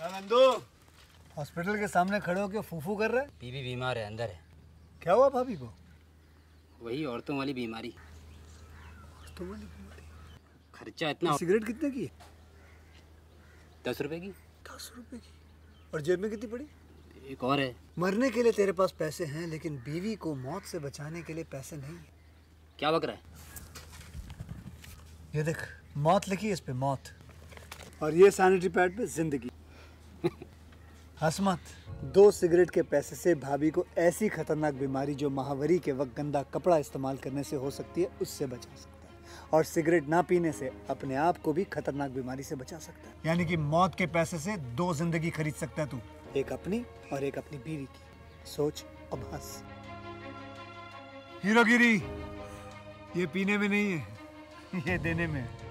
Nandu, hospital के सामने खड़े होकर फूफू कर रहा है। बीवी बीमार है, अंदर है। क्या हुआ भाभी को? वही औरतों वाली बीमारी। औरतों वाली बीमारी? खर्चा इतना। सिगरेट कितने की? 10 रुपए की। 10 रुपए की? और जेब में कितनी पड़ी? एक और है। मरने के लिए तेरे पास पैसे हैं, लेकिन बीवी को मौत से बचाने के लिए पैसे नहीं है। क्या बक रहा है? ये देख, मौत लिखी है इस पे, मौत। और ये सैनिटरी पैड पे जिंदगी। हंस मत। 2 सिगरेट के पैसे से भाभी को ऐसी खतरनाक बीमारी जो महावरी के वक्त गंदा कपड़ा इस्तेमाल करने से हो सकती है, उससे बचा सकता है। और सिगरेट ना पीने से अपने आप को भी खतरनाक बीमारी से बचा सकता है। यानी कि मौत के पैसे से 2 जिंदगी खरीद सकता है तू, एक अपनी और एक अपनी बीवी की। सोच अब हंस। हीरोगिरी ये पीने में नहीं है, ये देने में है।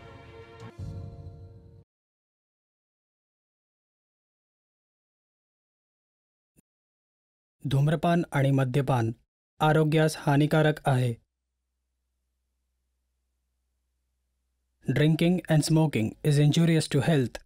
धूम्रपान आणि मद्यपान आरोग्यास हानिकारक आहे. Drinking and smoking is injurious to health.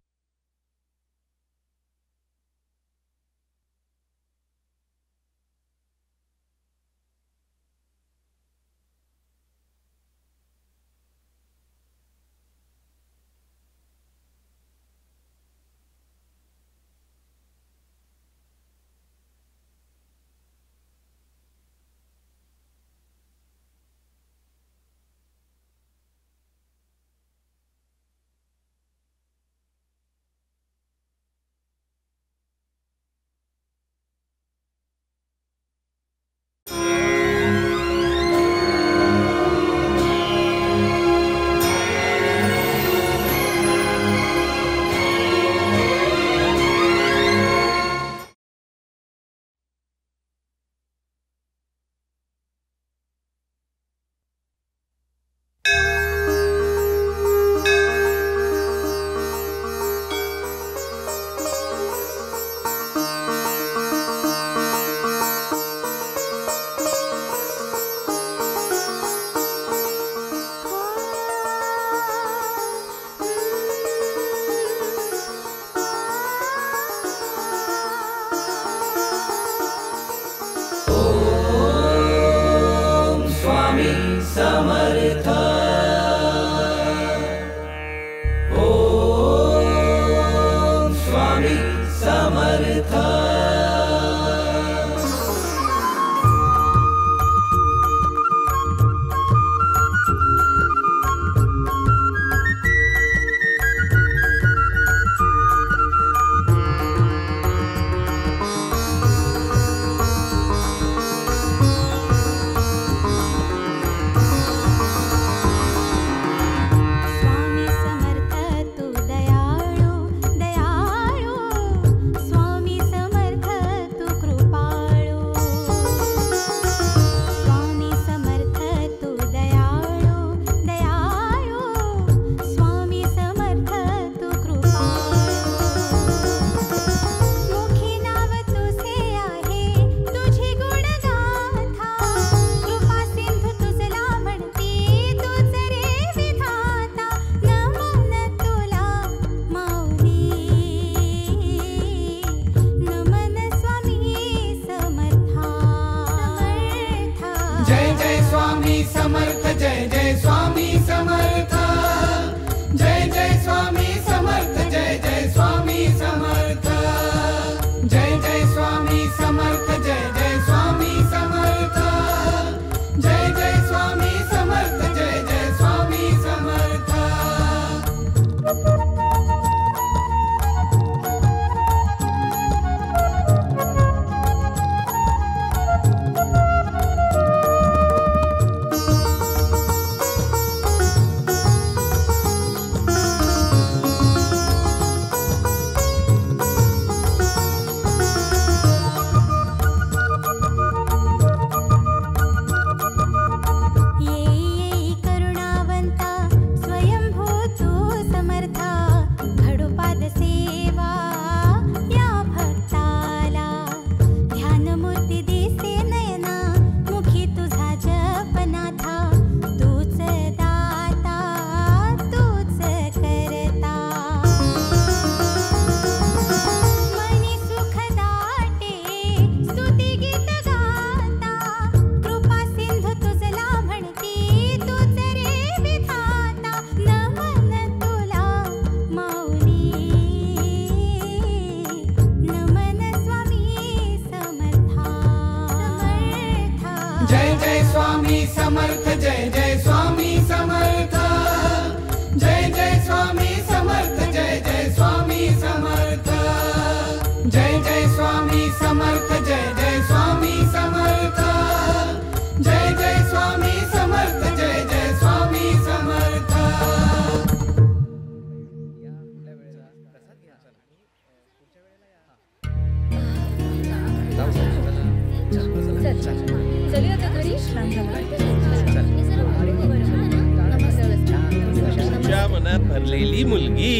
भरलेली मुलगी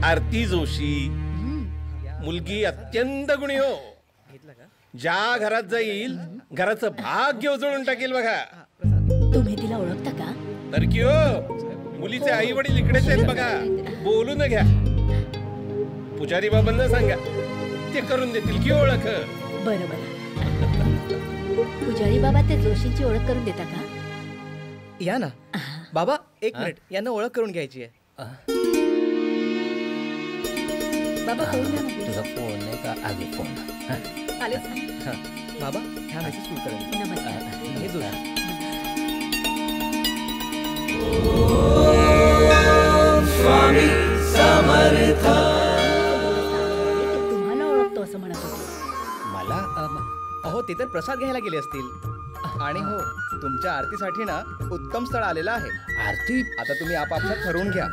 आरती जोशी. मुलगी अत्यंत गुणी हो. ज्या घरात जाईल घराचं भाग्य उजळून टाकेल बघा. तुम्ही तिला ओळखता का? तर की हो, मुलीचे आई वडील इकडेच आहेत बघा. बोलून घ्या. पुजारी बाबांना सांगा, ते करून देतील की ओळख. बरं बरं. पुजारी बाबा ते जोशींची ओळख करून देता का? या ना बाबा, एक मिनिट, यांना ओळख करून घ्यायची आहे. बाबा फोन द्या ना. तुझा फोन आहे का? आगे फोन. आलेच. बाबा, ह्या मेसेज सुरू करेल. नमस्कार. हे जोशी. स्वामी समर्थ. ते तुम्हाला ओळखतो असं म्हणत होते. मला अहो, ते तर प्रसाद घ्यायला गेले असतील. आणि हो, तुमच्या आरतीसाठी ना उत्तम स्थळ आलेलं आहे. आरती आता तुम्ही आपापसात ठरवून घ्या.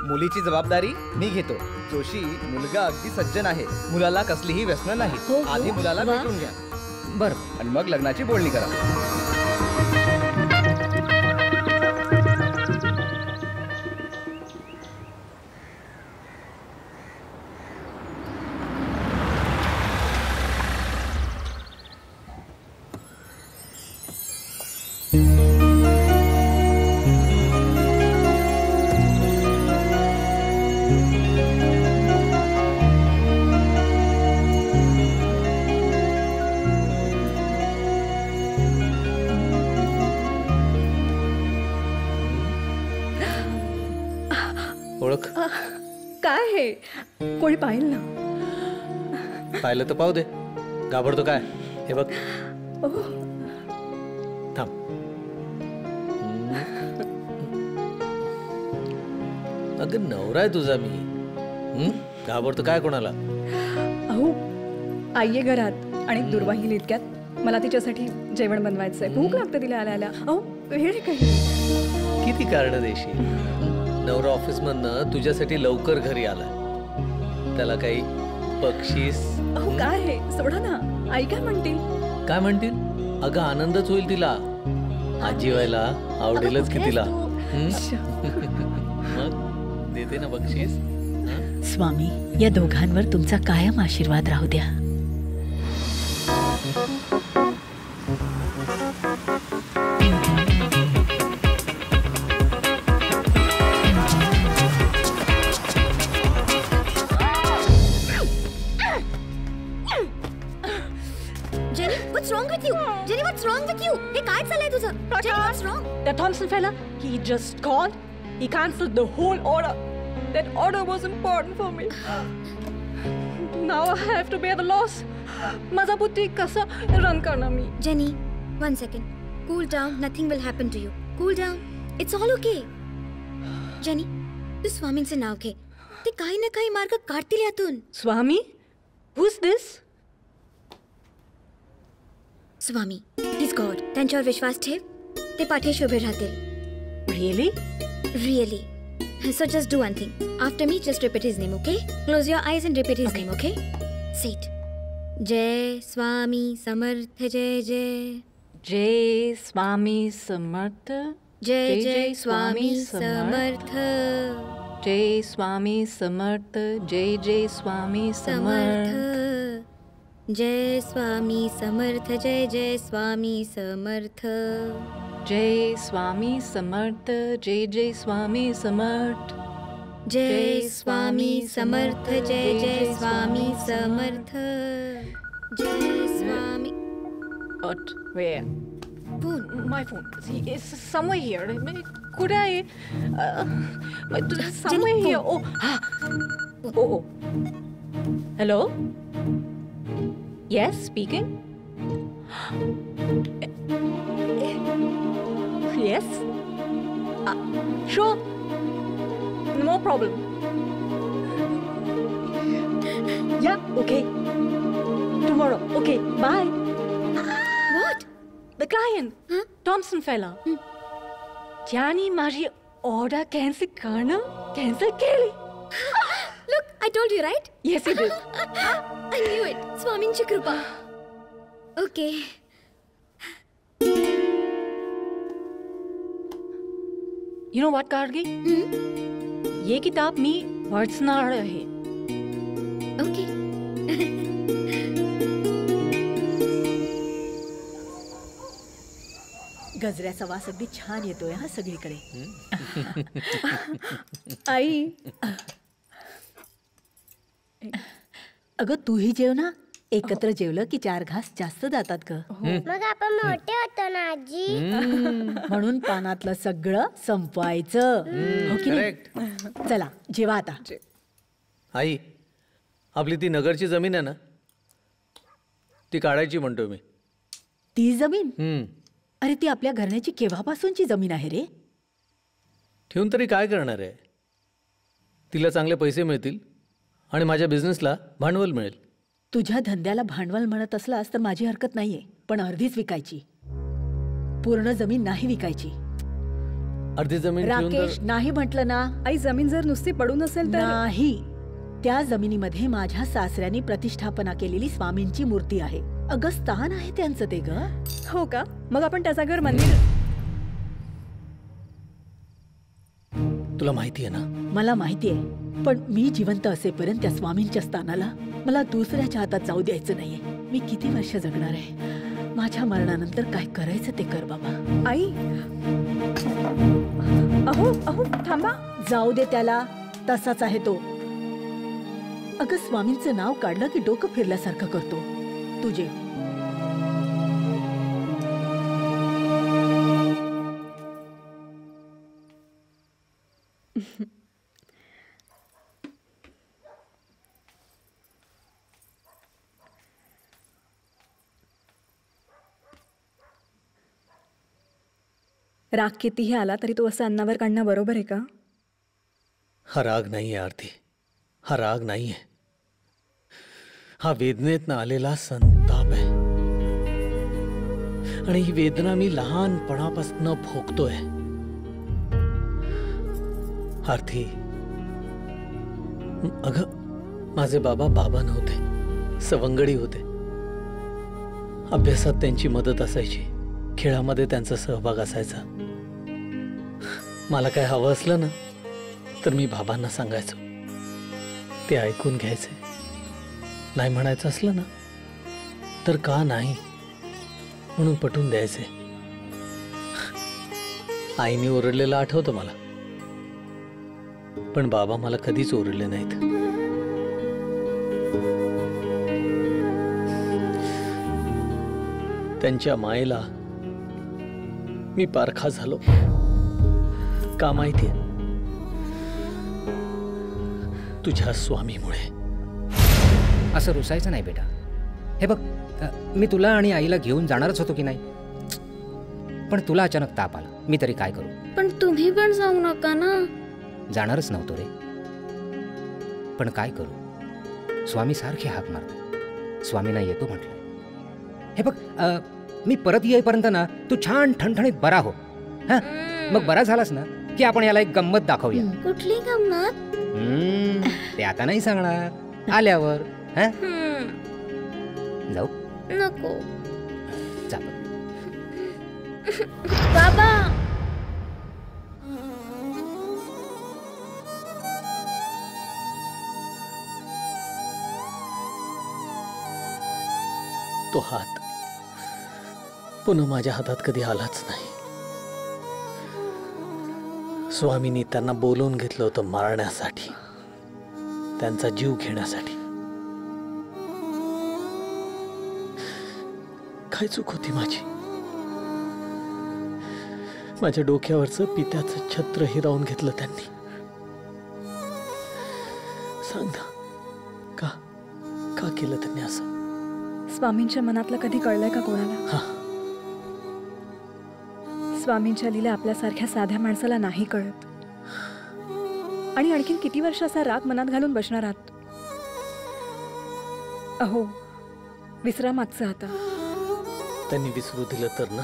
मुलीची जबाबदारी मी घेतो. जोशी मुलगा अगदी सज्जन आहे. मुलाला कसलीही व्यसनं नाही. हो, आधी मुलाला वा. भेटून घ्या बरं. आणि मग लग्नाची बोलणी करा. ओळख काय हे? कोणी पाहिलं ना? पाहिलं तर पाहू दे. घाबरतो काय? हे बघ. थांब. अगं नवरा आहे तुझा मी. घाबरतो काय कोणाला? अहो, आई आहे घरात आणि दुर्वाहिल इतक्यात मला तिच्यासाठी जेवण बनवायचंय. भूक लागते तिला आल्या आल्या. अहो, वेळ आहे काही. किती कारण देशील? नवरा ऑफिस मधनं तुझ्यासाठी लवकर घरी आला. त्याला काही बक्षीस? अहो, काय हे? सोडा ना. आई काय म्हणतील? काय म्हणतील? अगं आनंदच होईल तिला. आजी व्हायला आवडेलच की तिला. मग देते ना बक्षीस. स्वामी, या दोघांवर तुमचा कायम आशीर्वाद राहू द्या. What's wrong with you? Jenny, what's wrong with you? Hey, काय चाललंय तुझं? Jenny, what's wrong? That Thompson fella, he just called. He cancelled the whole order. That order was important for me. Now I have to bear the loss. माझा बुद्धी कसं run करणार मी? Jenny, 1 second. Cool down. Nothing will happen to you. Cool down. It's all okay. Jenny, तू स्वामींचं नाव घे. ते काही ना काही मार्ग काढतील यातून. स्वामी? Who's this? Swami, he's God. त्यांच्यावर विश्वास ठेव. ते पाठीशी उभे राहतील. Really? Really. So just do one thing. After me, just repeat his name, okay? Close your eyes and repeat his name, okay? Say it. Jai Swami Samarth Jai Jai. Jai Swami Samarth. Jai Jai Swami Samarth. Jai Swami Samarth. Jai Jai Swami Samarth. Jai Swami Samarth. Jai Jai Swami Samarth. Jai Swami Samarth. Jai Jai Swami Samarth. Jai Swami Samarth. Jai Jai Swami Samarth. Jai Swami. But where? Phone. My phone. See, it's somewhere here. Could I? But somewhere Jenny, here. Oh, oh. Hello? Yes, speaking. Yes. Sure. No problem. Yeah. Okay. Tomorrow. Okay. Bye. What? The client, Huh? Thompson fella. ज्याने माझी order cancel करणं cancel केली. Look, I told you, right? Yes, you did. I knew it. स्वामींची कृपा. Okay. You know what Gargi, ये किताब मी वाचणार आहे. ओके. गजऱ्याचा वास अगदी छान येतोय हा सगळीकडे. आई, अगं तूही जेव ना. एकत्र जेवलं की 4 घास जास्त जातात ग. मग आपण मोठे होतो ना आजी. म्हणून पानातलं सगळं संपवायचं, हो की नाही? चला जेवा आता. आई, आपली ती नगरची जमीन आहे ना, ती काढायची म्हणतो मी. ती जमीन? अरे ती आपल्या घराण्याची केव्हापासूनची जमीन आहे रे. ठेवून तरी काय करणार आहे? तिला चांगले पैसे मिळतील आणि माझ्या बिझनेसला भांडवल मिळेल. तुझ्या धंद्याला भांडवल म्हणत असलास तर माझी हरकत नाहीये, पण अर्धीच विकायची, पूर्ण जमीन नाही विकायची. अर्धी जमीन ठेवून राकेश, नाही म्हटलं ना. आई जमीन जर नुसती पडून असेल तर नाही. त्या जमिनीमध्ये माझ्या सासऱ्यांनी प्रतिष्ठापना केलेली स्वामींची मूर्ती आहे. अगं स्थान आहे त्यांचं ते ग. हो का? मग आपण त्याचा घर मंदिर. तुला माहिती आहे ना? मला माहिती आहे, पण मी जिवंत असेपर्यंत त्या स्वामींच्या स्थानाला मला दुसऱ्याच्या हातात जाऊ द्यायचं नाहीये. मी किती वर्ष जगणार आहे? माझ्या मरणानंतर काय करायचं ते कर बाबा. आई, अहो अहो थांबा. जाऊ दे त्याला, तसाच आहे तो. अगं स्वामींचं नाव काढलं की डोकं फिरल्यासारखं करतो. तुझे राग कितीही आला तरी तो असं अन्नावर काढणं बरोबर आहे का? हा राग नाही आहे आरती, हा राग नाही आहे. हा वेदनेतनं आलेला संताप आहे. आणि ही वेदना मी लहानपणापासून भोगतोय. आरती, अगं माझे बाबा नव्हते, सवंगडी होते. अभ्यासात त्यांची मदत असायची, खेळामध्ये त्यांचा सहभाग असायचा. मला काय हवं असलं ना तर मी बाबांना सांगायचो, ते ऐकून घ्यायचे. नाही म्हणायचं असलं ना तर का नाही म्हणून पटवून द्यायचे. आईने ओरडलेलं आठवतं मला, पण बाबा मला कधीच ओरडले नाहीत. त्यांच्या मायेला मी पारखा झालो. का माहितीये? तुझ्या स्वामीमुळे. असं रुसायचं नाही बेटा. हे बघ, मी तुला आणि आईला घेऊन जाणारच होतो की नाही, पण तुला अचानक ताप आला. मी तरी काय करू? पण तुम्ही पण जाऊ नका ना. जाणारच नव्हतो रे, पण काय करू? स्वामी सारखे हाक मारतात. स्वामींना येतो म्हटलं. हे बघ, मी परत येईपर्यंत ना तू छान ठणठणीत बरा हो. हा, मग बरा झालास ना की आपण याला एक गंमत दाखवूया. कुठली गंमत? ते आता नाही सांगणार, आल्यावर. हा, जाऊ? नको जा. बाबा. तो हात पुन्हा माझ्या हातात कधी आलाच नाही. स्वामींनी त्यांना बोलवून घेतलं होतं मारण्यासाठी, त्यांचा जीव घेण्यासाठी. काय चूक होती माझी? माझ्या डोक्यावरचं पित्याचं छत्र हिरावून घेतलं त्यांनी. सांग ना, का का केलं त्यांनी असं? स्वामींच्या मनातलं कधी कळलंय का कोणाला? स्वामींच्या लीला आपल्यासारख्या साध्या माणसाला नाही कळत. आणि आणखीन किती वर्ष असा राग मनात घालून बसणार आहात? अहो, विसरा मागचं आता. त्यांनी विसरू दिलं तर ना.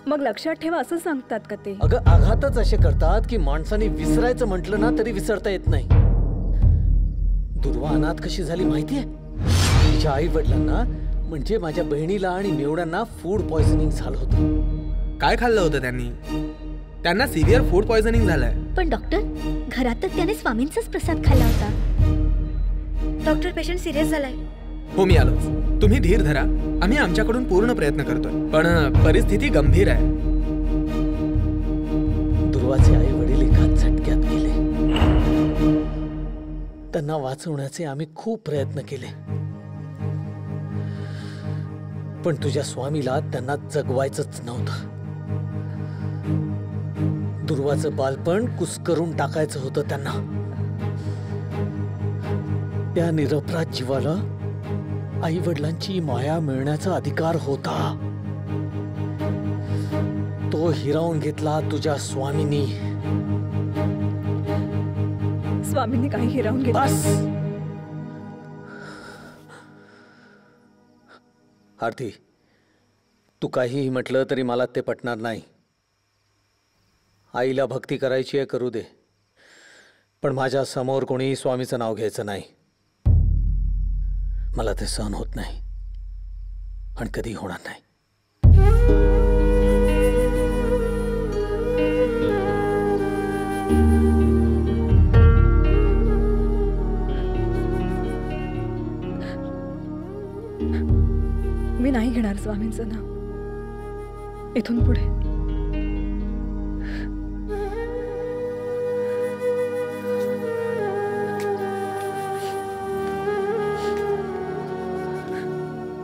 मग लक्षात ठेवा असं सांगतात का ते? अगं, आघातच असे करतात की माणसाने विसरायचं म्हटलं ना तरी विसरता येत नाही. दुर्वा अनाथ कशी झाली माहितीये? तिच्या आई वडिलांना, म्हणजे माझ्या बहिणीला आणि मेवड्यांना फूड पॉइझनिंग झालं होतं. काय खाल्लं होतं त्यांनी? त्यांना सिव्हिअर फूड पॉयझनिंग झालंय. पण डॉक्टर, घरातच त्याने स्वामींचाच प्रसाद खाल्ला होता. डॉक्टर, पेशंट सिरियस झालाय. हो, मी आलोच. तुम्ही धीर धरा. आम्ही आमच्याकडून पूर्ण प्रयत्न करतोय, पण परिस्थिती गंभीर आहे. ध्रुवाचे आई वडील एकाच झटक्यात गेले. त्यांना वाचवण्याचे आम्ही खूप प्रयत्न केले, पण तुझ्या स्वामीला त्यांना जगवायचंच नव्हतं. ध्रुवाचं बालपण कुस्करून टाकायचं होतं त्यांना. त्या निरपराध जीवाला आई वडिलांची माया मिळण्याचा अधिकार होता. तो हिरावून घेतला तुझ्या स्वामींनी. स्वामींनी काही हिरावून घेतलं? बस आरती, तू काहीही म्हटलं तरी मला ते पटणार नाही. आईला भक्ती करायची आहे, करू दे, पण माझ्या समोर कोणीही स्वामीचं नाव घ्यायचं नाही. मला ते सहन होत नाही आणि कधी होणार नाही. मी नाही घेणार स्वामींचं नाव इथून पुढे.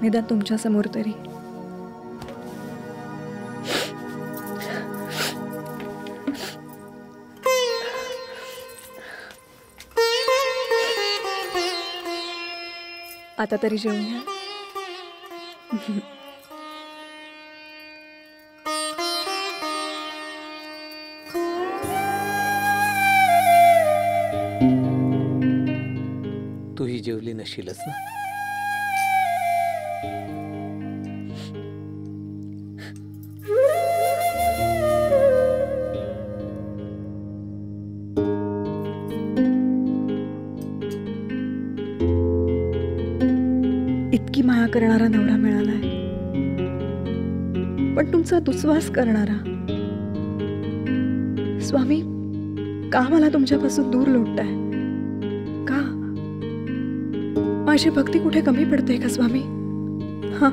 निदान तुमच्या समोर तरी. आता तरी जेवूया. तूही जेवली नशीलच ना? इतकी माया करणारा नवरा मिळालाय, पण तुमचा दुस्वास करणारा. स्वामी, का मला तुमच्यापासून दूर लोटताय? का? माझी भक्ती कुठे कमी पडते का स्वामी? हा,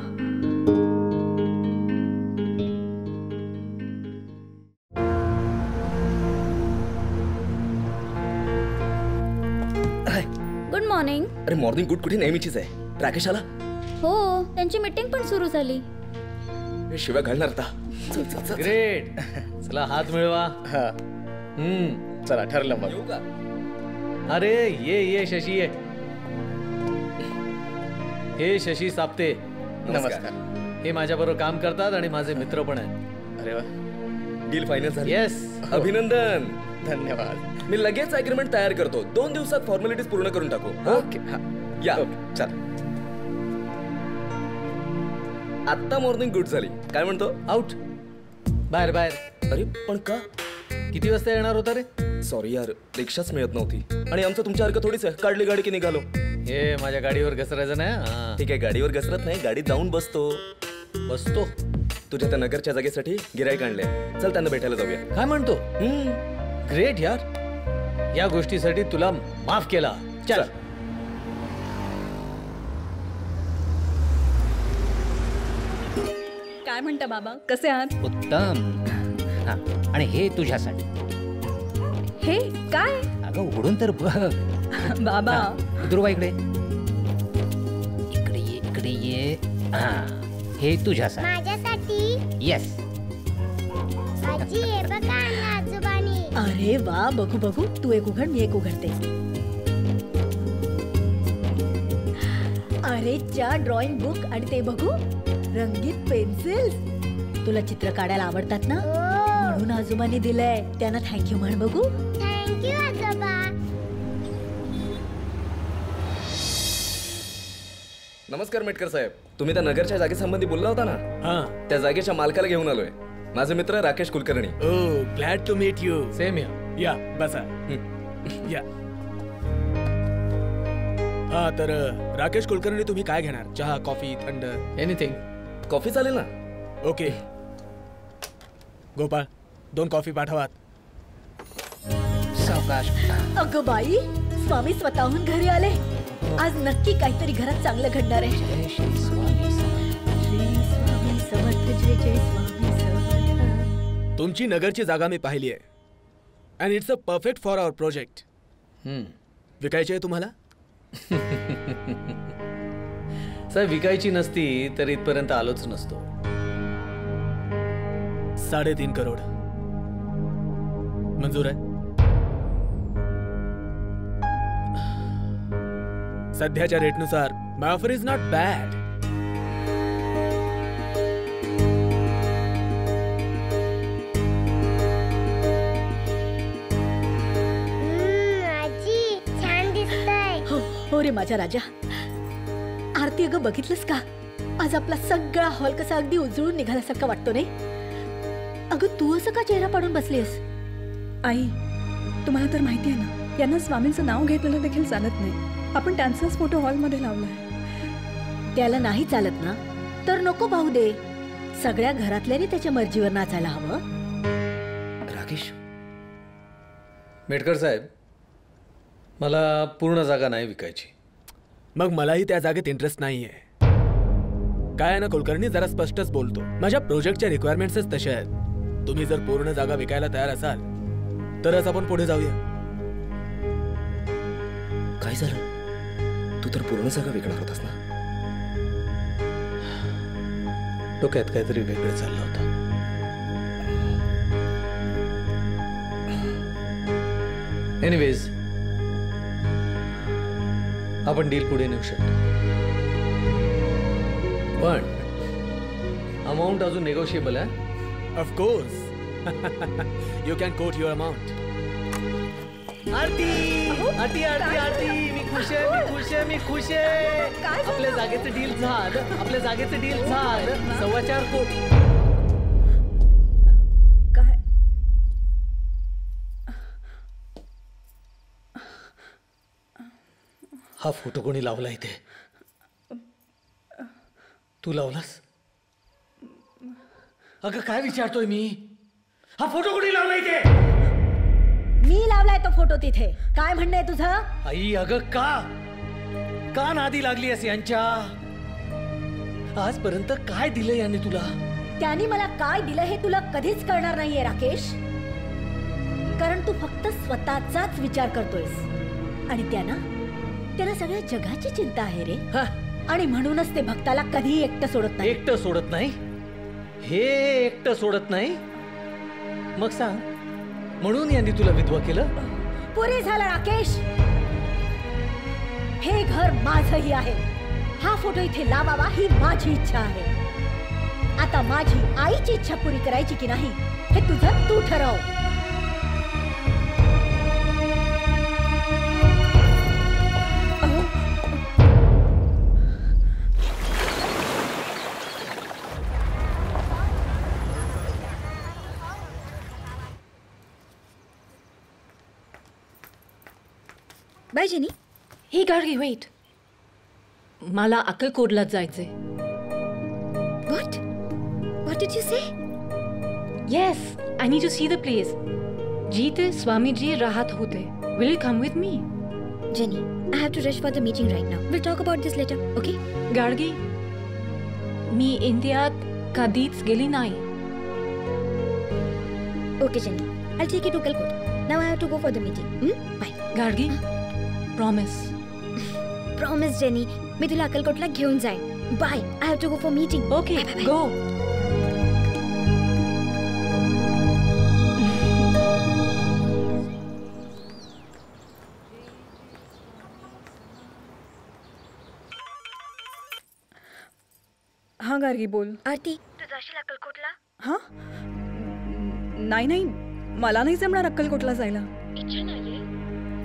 गुड मॉर्निंग. अरे मॉर्निंग गुड कुठे नेहमीचीच आहे. राकेश आला? हो, त्यांची मीटिंग पण सुरू झाली. शिवाय घालणार आता. ग्रेट. चला हात मिळवा. चला ठरलं मग. येऊ का? अरे ये शशी ये. हे शशी साप्ते. नमस्कार. हे माझ्याबरोबर काम करतात आणि माझे मित्र पण आहेत. अरे वा, डील फायनल झाली. येस, अभिनंदन. धन्यवाद. मी लगेच अग्रीमेंट तयार करतो. 2 दिवसात फॉर्मॅलिटीज पूर्ण करून टाकू. ओके. या. चल. आता मॉर्निंग गुड झाली. काय म्हणतो? आउट. बाहेर बाहेर. अरे पण का? किती वाजता येणार होता रे? सॉरी यार, रिक्षाच मिळत नव्हती. आणि आमचं तुमच्यासारखं थोडीच आहे. काढली गाडी की निघालो. हे माझ्या गाडीवर घसरायचं नाही. ठीक आहे, गाडीवर घसरत नाही, गाडीत जाऊन बसतो. तुझ्या त्या नगरच्या जागेसाठी गिराईक आणले. चल त्यांना भेटायला जाऊया. काय म्हणतो? ग्रेट यार. या गोष्टीसाठी तुला माफ केला. चल. काय म्हणता बाबा, कसे आहात? उत्तम. हा, आणि हे तुझ्यासाठी. हे काय? अगं उघडून तर बघ. बाबा. ध्रुवा इकडे इकडे ये, इकडे ये. हा, हे तुझ्यासाठी. माझ्यासाठी. येस. आजी हे बघा आणलं आजोबांनी. अरे वा, बघू बघू. तू एक उघड, मी एक उघडते. अरे च्या ड्रॉइंग बुक आणि ते बघू, रंगीत पेन्सिल्स. तुला चित्र काढायला आवडतात ना, म्हणून आजोबांनी दिलंय. त्यांना थँक्यू म्हण बघू. थँक्यू आजोबा. नमस्कार मेटकर साहेब. तुम्ही त्या नगरच्या जागेसंबंधी बोलला होता ना? त्या जागेच्या मालकाला घेऊन आलोय. माझे मित्र Rakesh Kulkarni. Oh, glad to meet you. Same here. या बसा. या. हा, तर राकेश कुलकर्णी, तुम्ही काय घेणार? चहा, कॉफी, थंड? एनिथिंग. कॉफी चालेल ना? ओके. गोपाळ, 2 कॉफी पाठवात. सावकाश. अगं बाई, स्वामी स्वतःहून घरी आले. आज नक्की काहीतरी घरात चांगलं घडणार आहे. जय श्री स्वामी समर्थ. श्री स्वामी समर्थ. जय जय स्वामी समर्थ. तुमची नगरची जागा मी पाहिली आहे. And it's a perfect for our project. विकायची आहे तुम्हाला? साहेब, विकायची नसती तर इथपर्यंत आलोच नसतो. 3.5 करोड मंजूर आहे? सध्याच्या रेटनुसार माय ऑफर इज नॉट बॅड. आजी छान दिसतंय. हो रे माझ्या राजा. आरती, अगं बघितलंस का? आज आपला सगळा हॉल कसा अगदी उजळून निघाल्यासारखा वाटतो नाही? अगं तू असं का चेहरा पाडून बसलीस? आई, तुम्हाला तर माहिती आहे ना, यांना स्वामींचं नाव घेतलेलं देखील चालत नाही. आपण त्यांचाच फोटो हॉलमध्ये लावलाय. त्याला नाही चालत ना तर नको पाहू दे. सगळ्या घरातल्याने त्याच्या मर्जीवर नाचायला हवं. राकेश, मेटकर साहेब, मला पूर्ण जागा नाही विकायची. मग मलाही त्या जागेत इंटरेस्ट नाहीये. काय आहे ना कुलकर्णी, जरा स्पष्टच बोलतो. माझ्या प्रोजेक्टच्या रिक्वायरमेंट्सच तशा आहेत. तुम्ही जर पूर्ण जागा विकायला तयार असाल तरच आपण पुढे जाऊया. काय झालं? तू तर पूर्ण जागा विकणार होतास ना? डोक्यात काहीतरी वेगळं चाललं होतं. एनिवेज, आपण डील पुढे नेऊ शकतो. पण अमाऊंट अजून नेगोशिएबल आहे. Of course. You can quote your amount. Aarti, Aarti, Aarti, Aarti, मी खुश आहे, मी खुश आहे, मी खुश आहे. आपल्या जागेचं डील झालं. आपल्या जागेचं डील झालं. 4.25 कोटी. काय? हा फोटो कोणी लावला इथे? तू लावलास? अगं काय विचारतोय मी? हा फोटो कोणी लावला इथे? मी लावलाय तो फोटो तिथे. काय म्हणणं आहे तुझं? आई, अगं का नादी लागली असे यांच्या? आजपर्यंत काय दिलं यांनी तुला? त्यांनी मला काय दिलं हे तुला कधीच कळणार नाहीये राकेश. कारण तू फक्त स्वतःचाच विचार करतोयस. आणि त्यांना सगळ्या जगाची चिंता आहे रे. आणि म्हणूनच ते भक्ताला कधी एकटं सोडत नाही. एकटं सोडत नाही? हे एकटं सोडत नाही? मग सांग, म्हणून यांनी तुला विधवा केलं? पुरे झालं राकेश. हे घर माझंही आहे. हा फोटो इथे लावावा ही माझी इच्छा आहे. आता माझी आईची इच्छा पुरी करायची की नाही हे तुझं तू ठरव. Bye Jenny. Hey Gargi, weight. मला अक्कलकोटला जायचंय. What? What did you say? Yes, I need to see the place. जिथे स्वामीजी राहत होते. Will you come with me? Jenny, I have to rush for the meeting right now. We'll talk about this later, okay? Gargi, मी इंडियात कधीच गेली नाही. Okay, Jenny. I'll take you to Calcutta. Now I have to go for the meeting. Bye. Gargi, promise. Promise, Jenny. मी तुला अक्कलकोटला घेऊन जाईन. Bye. I have to go for meeting. Okay, bye, bye, bye. go. हाँ गार्गी, बोल. आरती, तू जाशील अक्कलकोटला? हाँ? नाही, मला नाही जमणार अक्कलकोटला जायला. इच्छा नाहीये?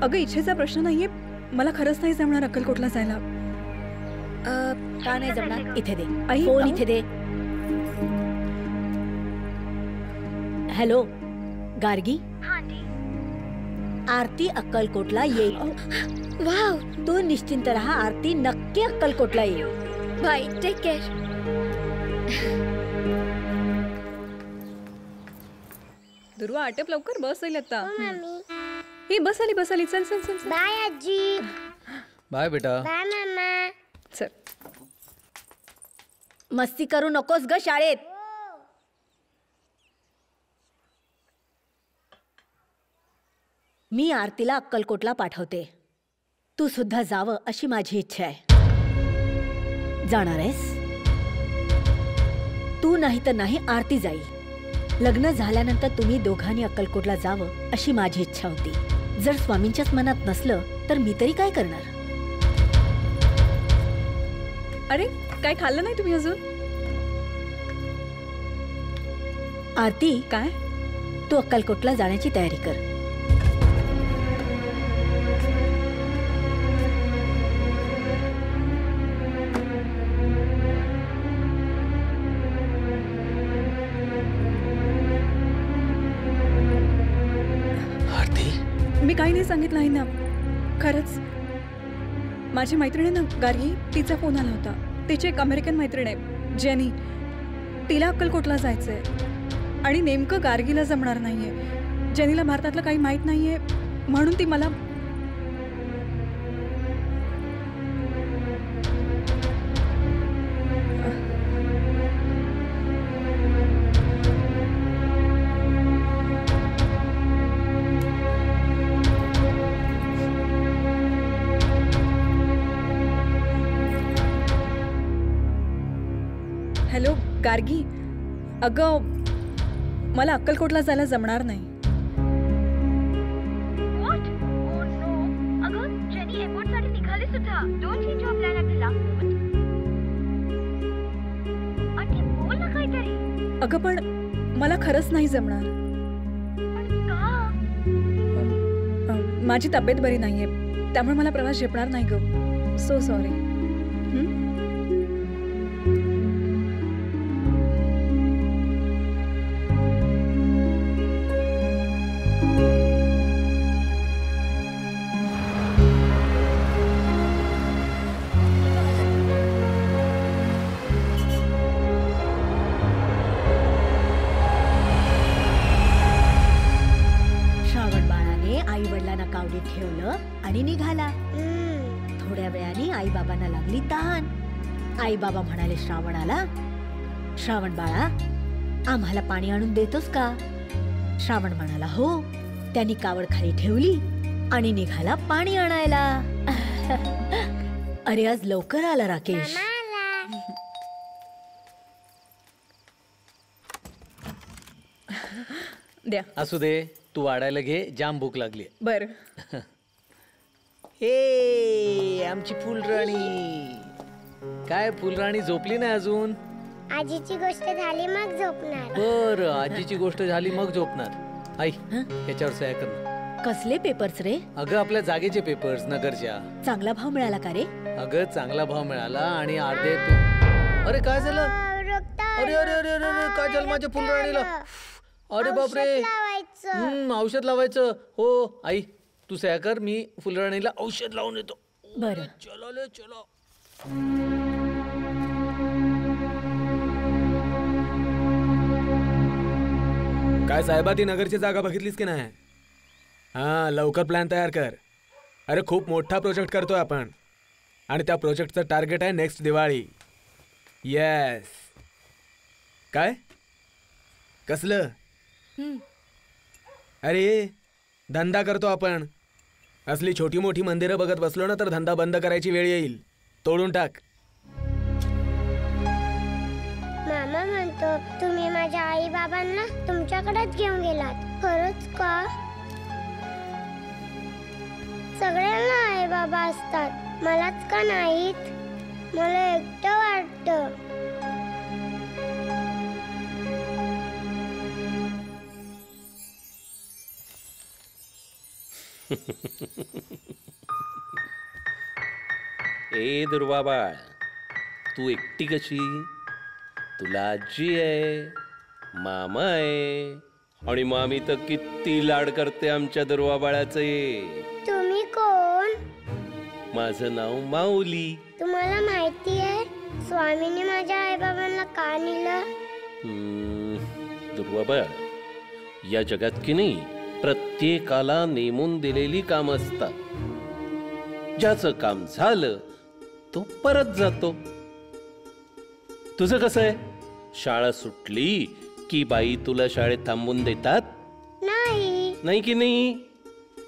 अगं, इच्छेचा प्रश्न नाहीये. मला खरंच नाही जमणार अक्कलकोटला जायला. का नाही जमणार? इथे दे आई, फोन. इथे दे. हॅलो गार्गी. आरती अक्कलकोटला येईल. वाव. तू निश्चिंत राहा. आरती नक्की अक्कलकोटला येईल. बाय. Take care. दुर्वा आटप लवकर, बस येईल आता. मम्मी. ही बस आली चल चल चल. बाय आजी. बाय बेटा. Bye mamma. चल. मस्ती करू नकोस ग शाळेत. मी आरतीला अक्कलकोटला पाठवते. तू सुद्धा जावं अशी माझी इच्छा आहे. जाणार आहेस? तू नाही तर नाही, आरती जाईल. लग्न झाल्यानंतर तुम्ही दोघांनी अक्कलकोटला जावं अशी माझी इच्छा होती. जर स्वामींच्याच मनात नसलं तर मी तरी काय करणार? अरे काय खाल्लं नाही तुम्ही अजून? आरती, काय? तू अक्कलकोटला जाण्याची तयारी कर. मी काही नाही सांगितलं आहे ना. खरंच माझी मैत्रीण आहे ना गार्गी, तिचा फोन आला होता. तिची एक अमेरिकन मैत्रीण आहे जेनी. तिला अक्कलकोटला जायचंय आणि नेमकं गार्गीला जमणार नाहीये. जेनीला भारतातलं काही माहीत नाहीये म्हणून ती मला हॅलो गार्गी, अगं मला अक्कलकोटला जायला जमणार नाही. अगं पण मला खरंच नाही जमणार. माझी तब्येत बरी नाहीये त्यामुळे मला प्रवास झेपणार नाही ग. So sorry. ठेवलं आणि निघाला. थोड्या वेळाने आई बाबांना लागली तहान. आई बाबा म्हणाले श्रावणाला, श्रावण बाळा आम्हाला पाणी आणून देतोस का? श्रावण म्हणाला हो. त्यांनी कावड खाली ठेवली आणि निघाला पाणी आणायला. अरे आज लवकर आला राकेश. द्या. असू दे, तू वाढायला घे, जाम भूक लागली. बर. हे आमची फुलराणी. काय फुलराणी झोपली नाही अजून? आजीची गोष्ट झाली मग झोपणार. बर, आजीची गोष्ट झाली मग झोपणार. आई याच्यावर सह्या कर. कसले पेपर्स रे? अगं आपल्या जागेचे पेपर्स, नगरच्या. चांगला भाव मिळाला का रे? अगं चांगला भाव मिळाला आणि अर्धे. अरे काय झालं? अरे अरे अरे अरे काय झालं माझ्या फुलराणीला? अरे बापरे, औषध लावायचं. हो आई तू सह्या कर, मी फुलराणीला औषध लावून येतो. बरं चलो ले चलो. काय साहेबा, ती नगरची जागा बघितलीस की नाही? हा लवकर प्लॅन तयार कर. अरे खूप मोठा प्रोजेक्ट करतोय आपण आणि त्या प्रोजेक्टचं टार्गेट आहे नेक्स्ट दिवाळी. येस. काय कसलं? अरे धंदा करतो आपण. असली छोटी मोठी मंदिरं बघत बसलो ना तर धंदा बंद करायची वेळ येईल. तोडून टाक. मामा म्हणतो तुम्ही माझ्या आई बाबांना तुमच्याकडेच घेऊन गेलात. खरंच का? सगळ्यांना आई बाबा असतात, मलाच का नाहीत? मला एकटं वाटतं. ए दुर्वा बाळ, तू एकटी कशी? तुला आजी आहे, मामा आहे आणि मामी तर किती लाड करते आमच्या दुर्वा बाळाचे. तुम्ही कोण? माझं नाव माऊली. तुम्हाला माहिती आहे स्वामीने माझ्या आई बाबांना का नेलं? दुर्वा बाळ, या जगात की नाही प्रत्येकाला नेमून दिलेली काम असतात. ज्याचं काम झालं तो परत जातो. तुझं कसं आहे? शाळा सुटली की बाई तुला शाळेत थांबून देतात? नाही की नाही?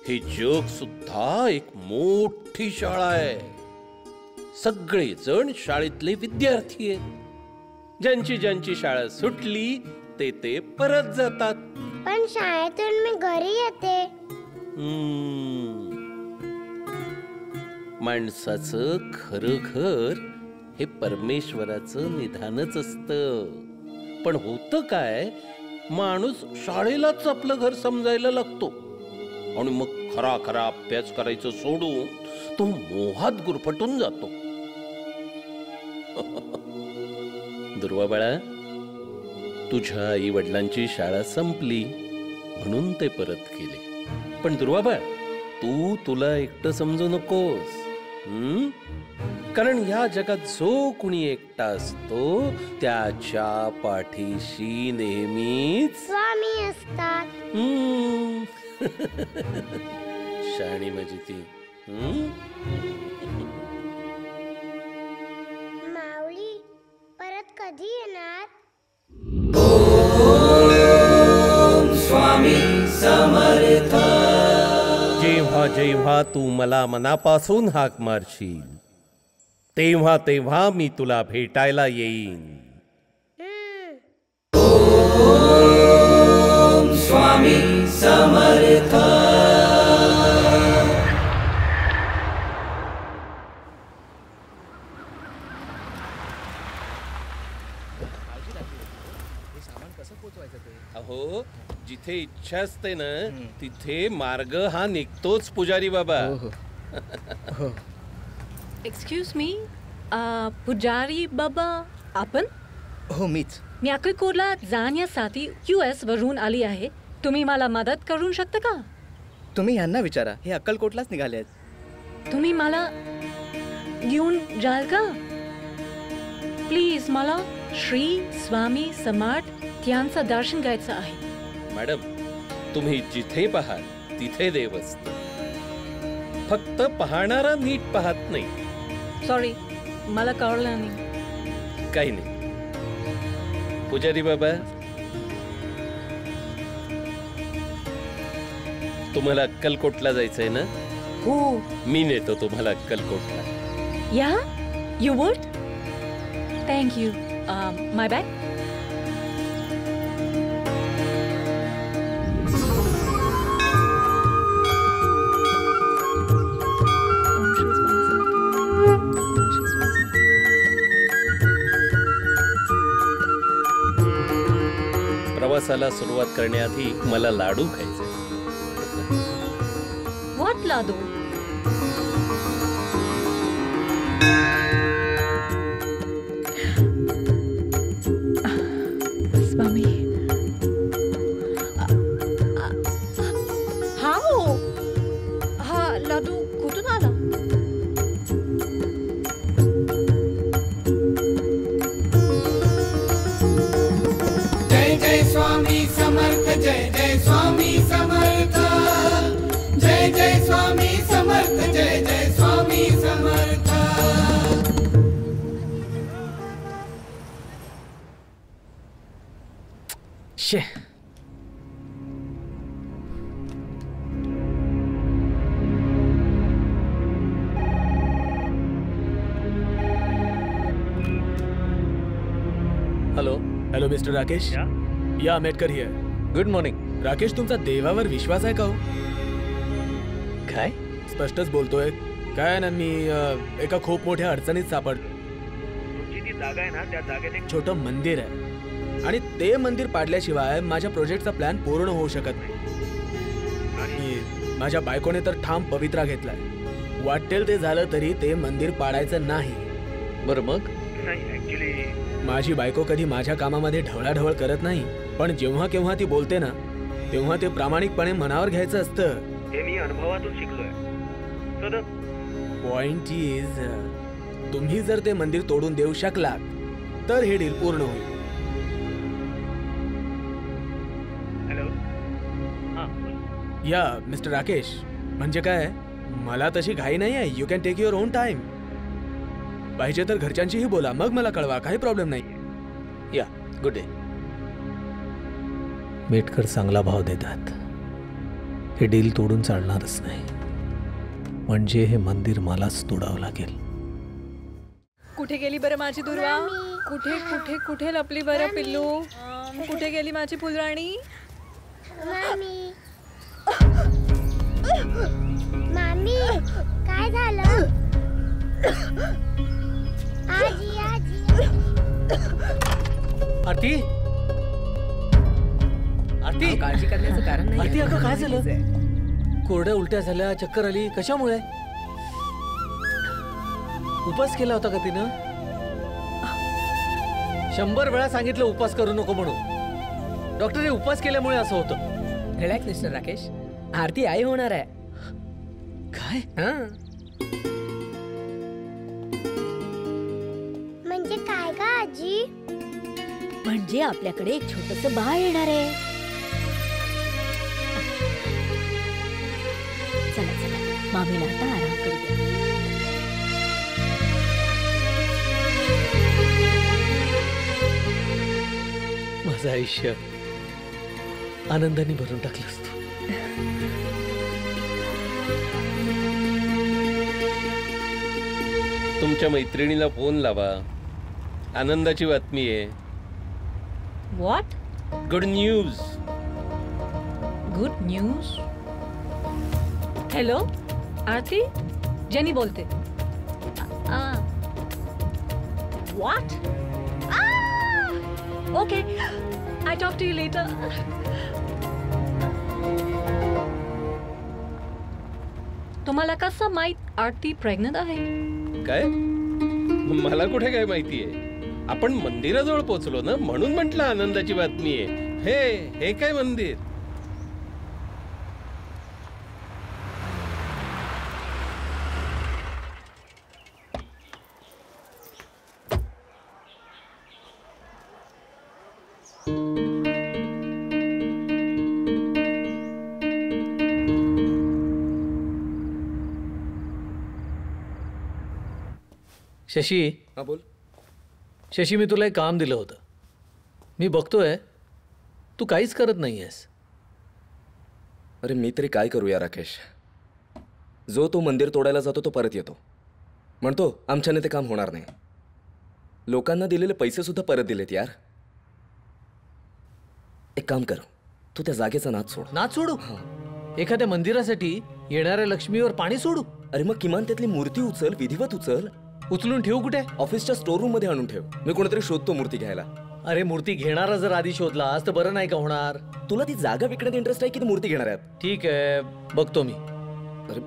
हे जग सुद्धा एक मोठी शाळा आहे. सगळे जण शाळेतले विद्यार्थी आहेत. ज्यांची ज्यांची शाळा सुटली ते परत जातात. पण शाळेतून मी घरी येते. माणसाचं खरं घर हे परमेश्वराचं निधानच असतं. पण होतं काय, माणूस शाळेलाच आपलं घर समजायला लागतो आणि मग खरा खरा अभ्यास करायचं सोडून तो मोहात गुरफटून जातो. दुर्वा बाळा, तुझ्या आई वडिलांची शाळा संपली म्हणून ते परत गेले. पण दुर्वा बाळ, तू तुला एकटं समजू नकोस. कारण या जगात जो कुणी एकटा असतो त्याच्या पाठीशी नेहमीच स्वामी असतात. शाणी माझी ती. माऊली परत कधी येणार? स्वामी समर्थ. जेव्हा जेव्हा तू मला मनापासून हाक मारशील तेव्हा तेव्हा मी तुला भेटायला येईन. स्वामी समर्थ. अहो, जिथे इच्छा असते ना तिथे मार्ग हा निघतोच पुजारी बाबा. एक्सक्यूज मी, पुजारी बाबा आपण? हो मीच. मी अक्कलकोटला जाण्यासाठी US वरून आली आहे. तुम्ही मला मदत करू शकता का? तुम्ही यांना विचारा, हे अक्कलकोटलाच निघाले आहेत. तुम्ही मला घेऊन जाल का? प्लीज, मला श्री स्वामी समर्थ यांचं दर्शन घ्यायचं आहे. मॅडम, तुम्ही जिथे पाहाल तिथे देव असतो. फक्त पाहणारा नीट पाहत नाही. सॉरी, मला कळलं नाही. काही नाही. पुजारी बाबा, तुम्हाला अक्कलकोटला जायचंय ना? हो. मी नेतो तुम्हाला अक्कलकोटला. या, you would? Thank you. My bag. प्रवासाला सुरुवात करण्याआधी मला लाडू खायचे. व्हॉट लाडू? स्वामी, हा लाडू कुठून आला? जय जय स्वामी समर्थ, जय जय स्वामी समर्थ, जय जय स्वामी समर्थ, जय जय स्वामी समर्थ. शे, हॅलो. Hello mister Rakesh. या Ambedkar here. Good morning. Rakesh, तुमचा देवावर विश्वास आहे का हो? काय? स्पष्टच बोलतोय. काय ना, मी एका खूप मोठ्या अडचणीत सापडतो. तुमची ती जागा आहे ना, त्या जागेत एक छोटं मंदिर आहे आणि ते मंदिर पाडल्याशिवाय माझ्या प्रोजेक्टचा प्लॅन पूर्ण होऊ शकत नाही. आणि माझ्या बायकोने तर ठाम पवित्रा घेतलाय. वाटेल ते झालं तरी ते मंदिर पाडायचं नाही. बरं मग? नाही, ऍक्च्युली माझी बायको कधी माझ्या कामामध्ये ढवळाढवळ करत नाही, पण जेव्हा केव्हा ती बोलते ना तेव्हा ते प्रामाणिकपणे मनावर घ्यायचं असतं. हे मी अनुभवातून शिकलोय. पॉइंट इज, तुम्ही जर ते मंदिर तोडून देऊ शकलात तर हे डील पूर्ण होईल. हॅलो. बोल. या मिस्टर राकेश, म्हणजे काय मला तशी घाई नाही आहे. You can take your own time. पाहिजे तर घरच्यांशीही बोला, मग मला कळवा, काही प्रॉब्लेम नाही. या गुड डे. मेटकर चांगला भाव देतात. हे डील तोडून चालणारच नाही. म्हणजे हे मंदिर मलाच तोडावं लागेल. कुठे गेली बरं माझी दुर्वा? कुठे कुठे कुठे लपली बरं पिल्लू? कुठे गेली माझी फुलराणी? मामी मामी काय झालं? आजी आजी आरती, आरती, काळजी करण्याचं कारण नाही. आरती अगं काय झालं? कोरड्या उलट्या झाल्या, चक्कर आली, कशामुळे? उपास केला होता का तिनं? 100 वेळा सांगितलं उपास करू नको म्हणून. डॉक्टर, उपास केल्यामुळे असं होतं. रिलॅक्स मिस्टर राकेश, आरती आई होणार आहे. काय? म्हणजे काय का आजी? म्हणजे आपल्याकडे एक छोटस बाळ येणार आहे. चला चला, मामीला आता आराम करू द्या. माझं आयुष्य आनंदाने भरून टाकलंस तू. तुमच्या मैत्रिणीला फोन लावा, आनंदाची बातमी आहे. What? Good news. Good news? Hello Aarti, Jenny बोलते. What? Okay, I talk to you later. तुम्हाला कसं माहित आरती प्रेग्नंट आहे? काय? मला कुठे काय माहिती आहे? आपण मंदिराजवळ पोहोचलो ना, म्हणून म्हटलं आनंदाची बातमी आहे. हे काय मंदिर? शशी, हा बोल. शशी, मी तुला एक काम दिलं होतं. मी बघतोय तू काहीच करत नाहीयेस. अरे मी तरी काय करू या राकेश? जो तो मंदिर तोडायला जातो तो परत येतो, म्हणतो आमच्याने ते काम होणार नाही. लोकांना दिलेले पैसे सुद्धा परत दिलेत यार. एक काम कर, तू त्या जागेचा नाद सोड. नाद सोडू? एखाद्या मंदिरासाठी येणाऱ्या लक्ष्मीवर पाणी सोडू? अरे मग किमान त्यातली मूर्ती उचल, विधिवत उचल. उचलून ठेवू कुठे? ऑफिसच्या स्टोर रूम मध्ये आणून ठेव. मी कोणीतरी शोधतो मूर्ती घ्यायला. अरे मूर्ती घेणारा जर आधी शोधलास तर बरं नाही का होणार? तुला ती जागा विकण्यात इंटरेस्ट आहे की मूर्ती घेणार आहेत? ठीक आहे, बघतो मी. अरे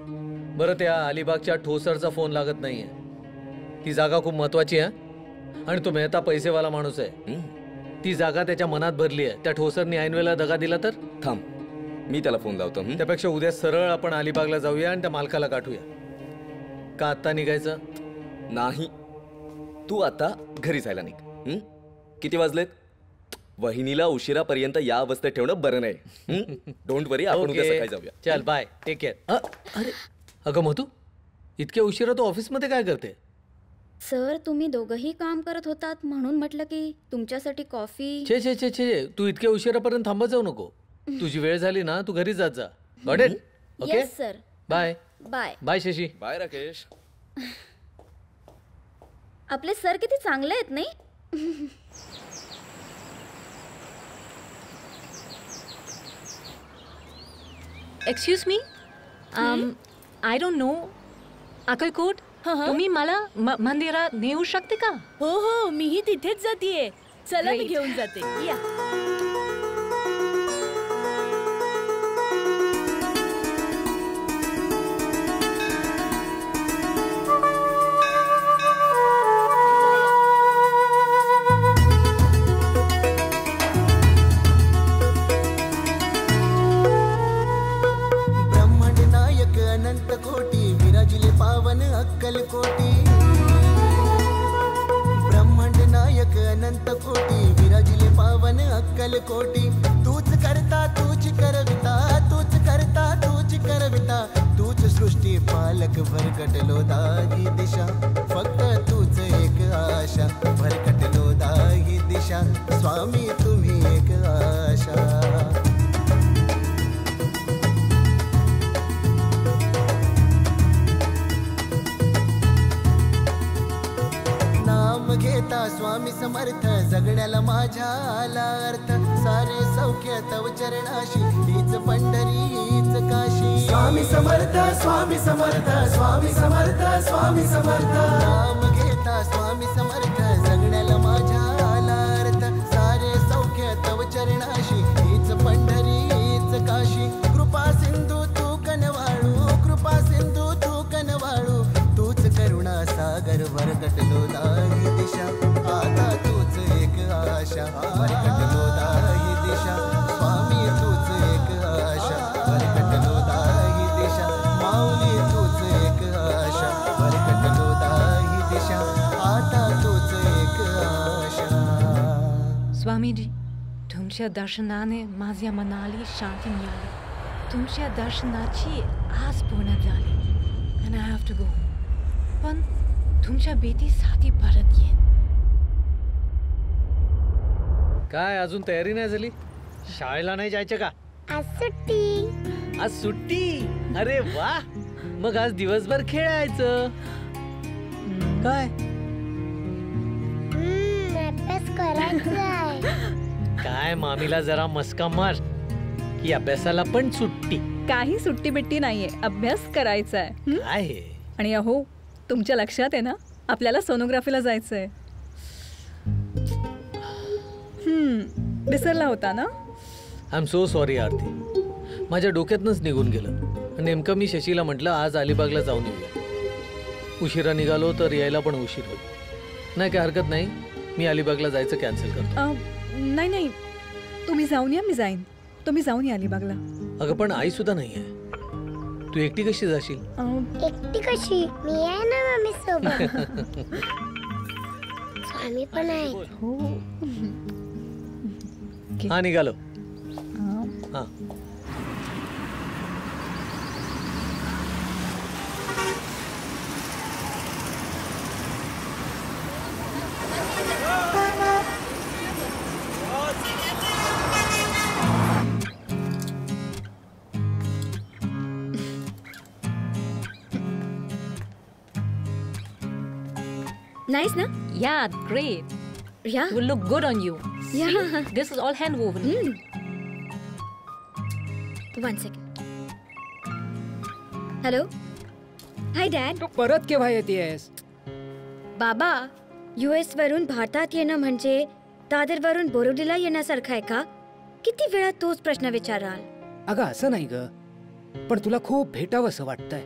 बरं, त्या अलिबागच्या ठोसरचा फोन लागत नाहीये. ती जागा खूप महत्वाची आहे आणि तो मेहता पैसेवाला माणूस आहे. ती जागा त्याच्या मनात भरली आहे. त्या ठोसरनी ऐनवेळेला दगा दिला तर? थांब, मी त्याला फोन लावतो. त्यापेक्षा उद्या सरळ आपण अलिबागला जाऊया आणि त्या मालकाला गाठूया. का आत्ता निघायचं नाही? तू आता घरी जायला निघ. किती वाजलेत? वहिनीला उशिरापर्यंत या अवस्थेत ठेवणं बरं नाही. डोंट वरी, आपण उद्या सकाळी जाऊया. चल बाय, टेक केअर. अरे अगं मधू, इतक्या उशिरा तू ऑफिसमध्ये काय करते? सर, तुम्ही दोघंही काम करत होतात म्हणून म्हटलं की तुमच्यासाठी कॉफी. छे छे छे छे, तू इतक्या उशिरापर्यंत थांबत जाऊ नको. तुझी वेळ झाली ना, तू घरी जात जा. Got it? Okay yes sir. Bye. Bye bye Shashi. Bye Rakesh. आपले सर किती चांगले आहेत नाही? Excuse me, I don't know, Akkalkot, तुम्ही मला मंदिरात नेऊ शकते का? हो हो, मीही तिथेच जातीये. चला मी घेऊन जाते. या. अक्कलकोटी, ब्रह्मांड नायक अनंत कोटी, विराजिले पावन अक्कलकोटी. तूच करता, तूच करविता, तू तूच करविता तूच सृष्टी पालक भरकटलो दाही दिशा फक्त तूच एक आशा भरकटलो दाही दिशा स्वामी तुम्ही एक आशा नाम घेता स्वामी समर्थ जगण्याला माझ्या आला अर्थ सारे सौख्य तव चरणाशी हीच पंढरी हीच काशी स्वामी समर्थ स्वामी समर्थ स्वामी समर्थ स्वामी समर्थ नाम घेता स्वामी समर्थ जगण्याला माझ्या आला अर्थ सारे सौख्य तव चरणाशी हीच पंढरी हीच काशी कृपा सिंधू तू कनवाळू कृपा सिंधू तू कनवाळू तूच करुणा सागर भरकटलो दाही दिशा आता तूच एक आशा भरकटलो दाही दिशा स्वामी तूच एक आशा भरकटलो दाही दिशा माऊली तूच एक आशा भरकटलो दाही दिशा आता तूच एक आशा स्वामीजी तुमच्या दर्शनाने माझ्या मनाली शांती मिळाली तुमच्या दर्शनाची आस पूर्ण झाली and I have to go पण तुमच्या बेटीसाठी परत येईन काय अजून तयारी नाही झाली शाळेला नाही जायचं का आज सुट्टी आज सुट्टी अरे वा मग आज दिवसभर खेळायचं काय अभ्यास करायचा काय मामीला जरा मस्का मार की अभ्यासाला पण सुट्टी काही सुट्टी बिट्टी नाहीये अभ्यास करायचा आहे आहे आणि अहो तुमच्या लक्षात आहे ना आपल्याला सोनोग्राफीला जायचंय विसरला होता ना आय एम सो सॉरी आरती माझ्या डोक्यातनंच निघून गेलं नेमकं मी शशीला म्हटलं आज अलिबागला जाऊन येऊया उशिरा निघालो तर यायला पण उशीर होईल नाही काय हरकत नाही मी अलिबागला जायचं कॅन्सल करतो नाही नाही तुम्ही जाऊन या मी जाईन तुम्ही जाऊन या अलिबागला अगं पण आई सुद्धा नाही आहे तू एकटी कशी जाशील एकटी कशी मी आहे ना मम्मी सोबत स्वामी पण आहे हा निघालो हा Nice, na? Yeah, great. Yeah. It will look good on you. Yeah. See? This is all hand woven. 1 second. Hello? Hi, Dad. तू परत केव्हा येतेस? बाबा, US वरून भारतात येणं म्हणजे दादरवरून बोरिवलीला येण्यासारखं आहे का? किती वेळा तोच प्रश्न विचाराल? अगं असं नाही ग पण तुला खूप भेटावंसं वाटतंय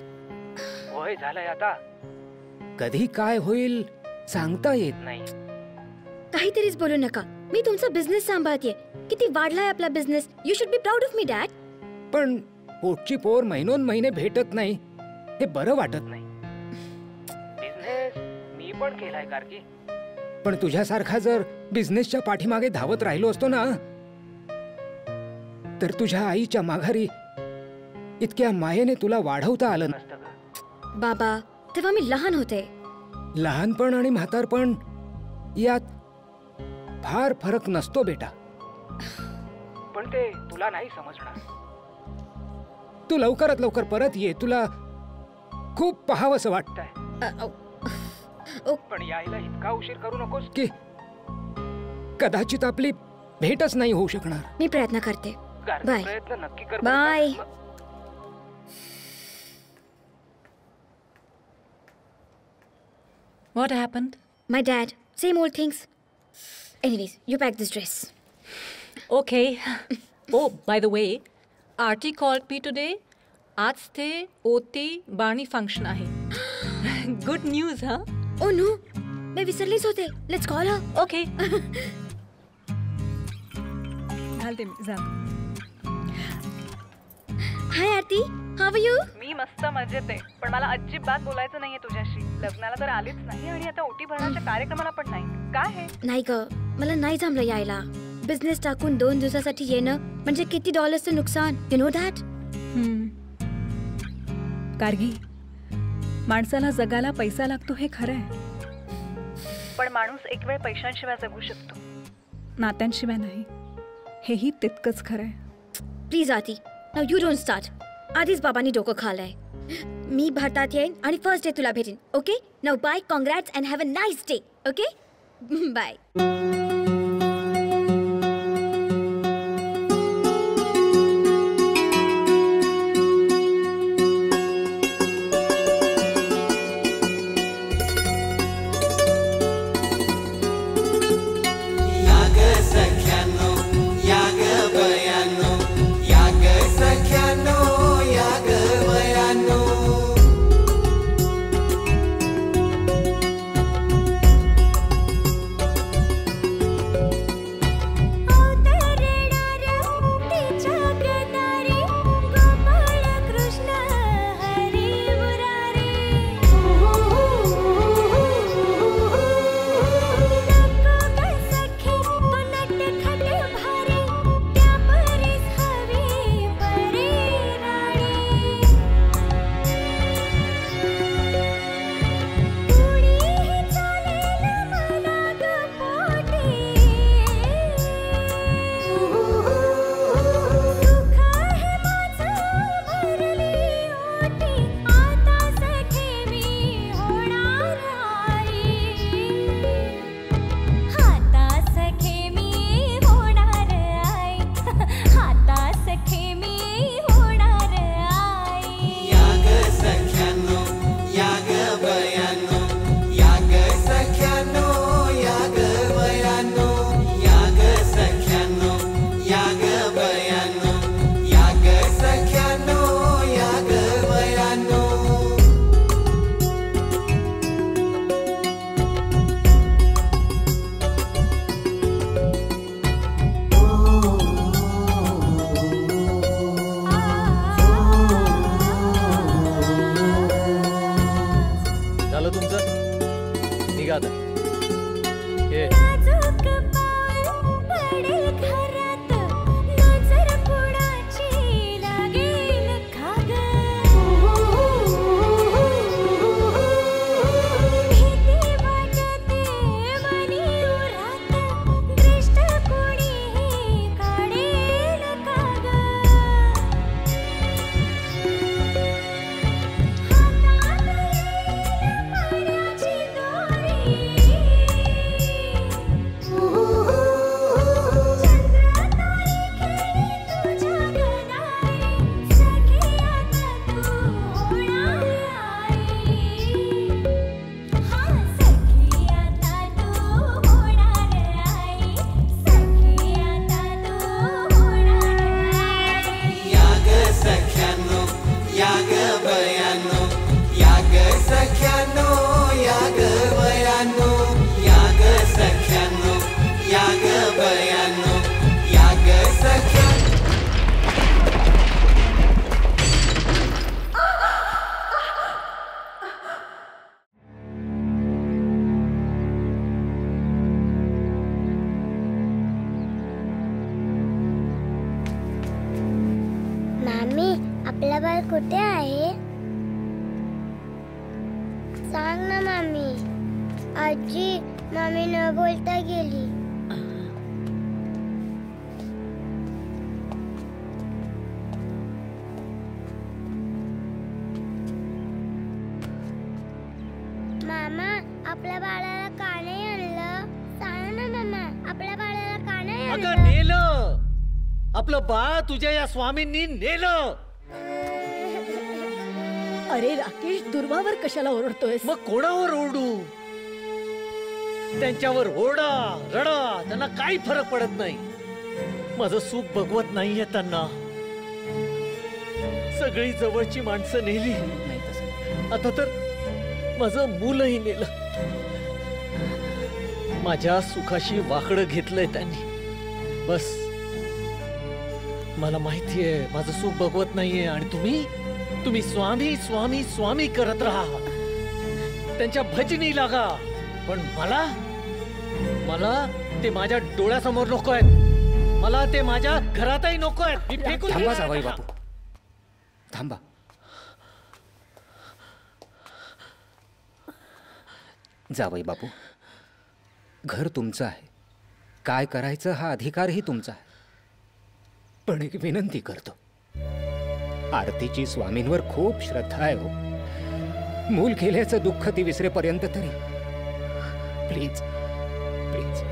वय झालंय आता कधी काय होईल सांगता येत नाही काहीतरीच बोलू नका मी तुमचा बिझनेस सांभाळते किती वाढलाय आपला business you should be proud of me dad पण पोटची पोर महिनोन महिने भेटत नाही हे बरं वाटत नाही बिझनेस मी पण केलाय कारकी पण तुझ्यासारखा जर बिझनेसच्या पाठीमागे धावत राहिलो असतो ना तर तुझ्या आईच्या माघारी इतक्या मायेने तुला वाढवता आलं नसतं बाबा तेव्हा मी लहान होते लहानपण आणि म्हातारपण यात फार फरक नसतो बेटा पण ते तुला नाही समजणार तू लवकरात लवकर परत ये तुला खूप पाहावंसं वाटतंय पण यायला इतका उशीर करू नकोस की कदाचित आपली भेटच नाही होऊ शकणार मी प्रयत्न करते बाय प्रयत्न नक्की कर bye What happened? My dad. Same old things. Anyways, you pack this dress. Okay. Oh, by the way, Aarti called me today. आज ते ओती बाणी फंक्शन आहे. Good news, huh? Oh no, मैं विसरलीच होते. Let's call her. Okay. घालते मी जा. Hi Aarti, how are you? मी मस्त मजेत आहे पण मला अजिबात बोलायचं नाहीये तुझ्याशी लग्नाला तर आलीच नाही आणि आता ओटी भरण्याच्या कार्यक्रमाला पण नाही काय आहे नाही ग मला नाही जमलं यायला बिझनेस टाकून 2 दिवसासाठी येणं म्हणजे किती डॉलर्सचं नुकसान यू नो दॅट गार्गी, माणसाला जगायला पैसा लागतो हे खरं आहे, पण माणूस एक वेळ पैशांशिवाय जगू शकतो, नात्यांशिवाय नाही. हेही तितकंच खरं आहे. प्लीज आती, नाउ यू डोंट स्टार्ट. आधीच बाबांनी डोकं खाल्लंय. मी भारतात येईन आणि फर्स्ट डे तुला भेटेन. Okay, now bye, congrats and have a nice day. Okay, bye. आपला बाळ कुठे आहे? सांग ना मामी. आजी, मामी न बोलता गेली. मामा, आपल्या बाळाला का नाही आणलं? सांग ना मामा, आपल्या बाळाला का नाही आणलं? अगं नेलं, आपलं बाळ तुझ्या या स्वामींनी नेलं. अरे राकेश, दुर्वावर कशाला ओरडतोयस? मग कोणावर ओरडू? त्यांच्यावर ओरडा रडा, त्यांना काही फरक पडत नाही. माझं सुख बघवत नाहीये त्यांना. सगळी जवळची माणसं नेली, आता तर माझं मूलही नेलं. माझ्या सुखाशी वाकडं घेतलंय त्यांनी. बस, मला माहितीये माझं सुख बघवत नाहीये. आणि तुम्ही स्वामी स्वामी स्वामी करत राहा, त्यांच्या भजनी लागा. पण मला ते माझ्या डोळ्यासमोर नको आहेत. मला ते माझ्या घरातही नको आहेत. मी फेकून थांबा जावई बापू, थांबा. जावई बापू, घर तुमचं आहे, काय करायचं हा अधिकारही तुमचा आहे. पण एक विनंती करतो, आरतीची स्वामींवर खूप श्रद्धा आहे हो. मूल केल्याचं दुःख ती विसरेपर्यंत तरी प्लीज प्लीज.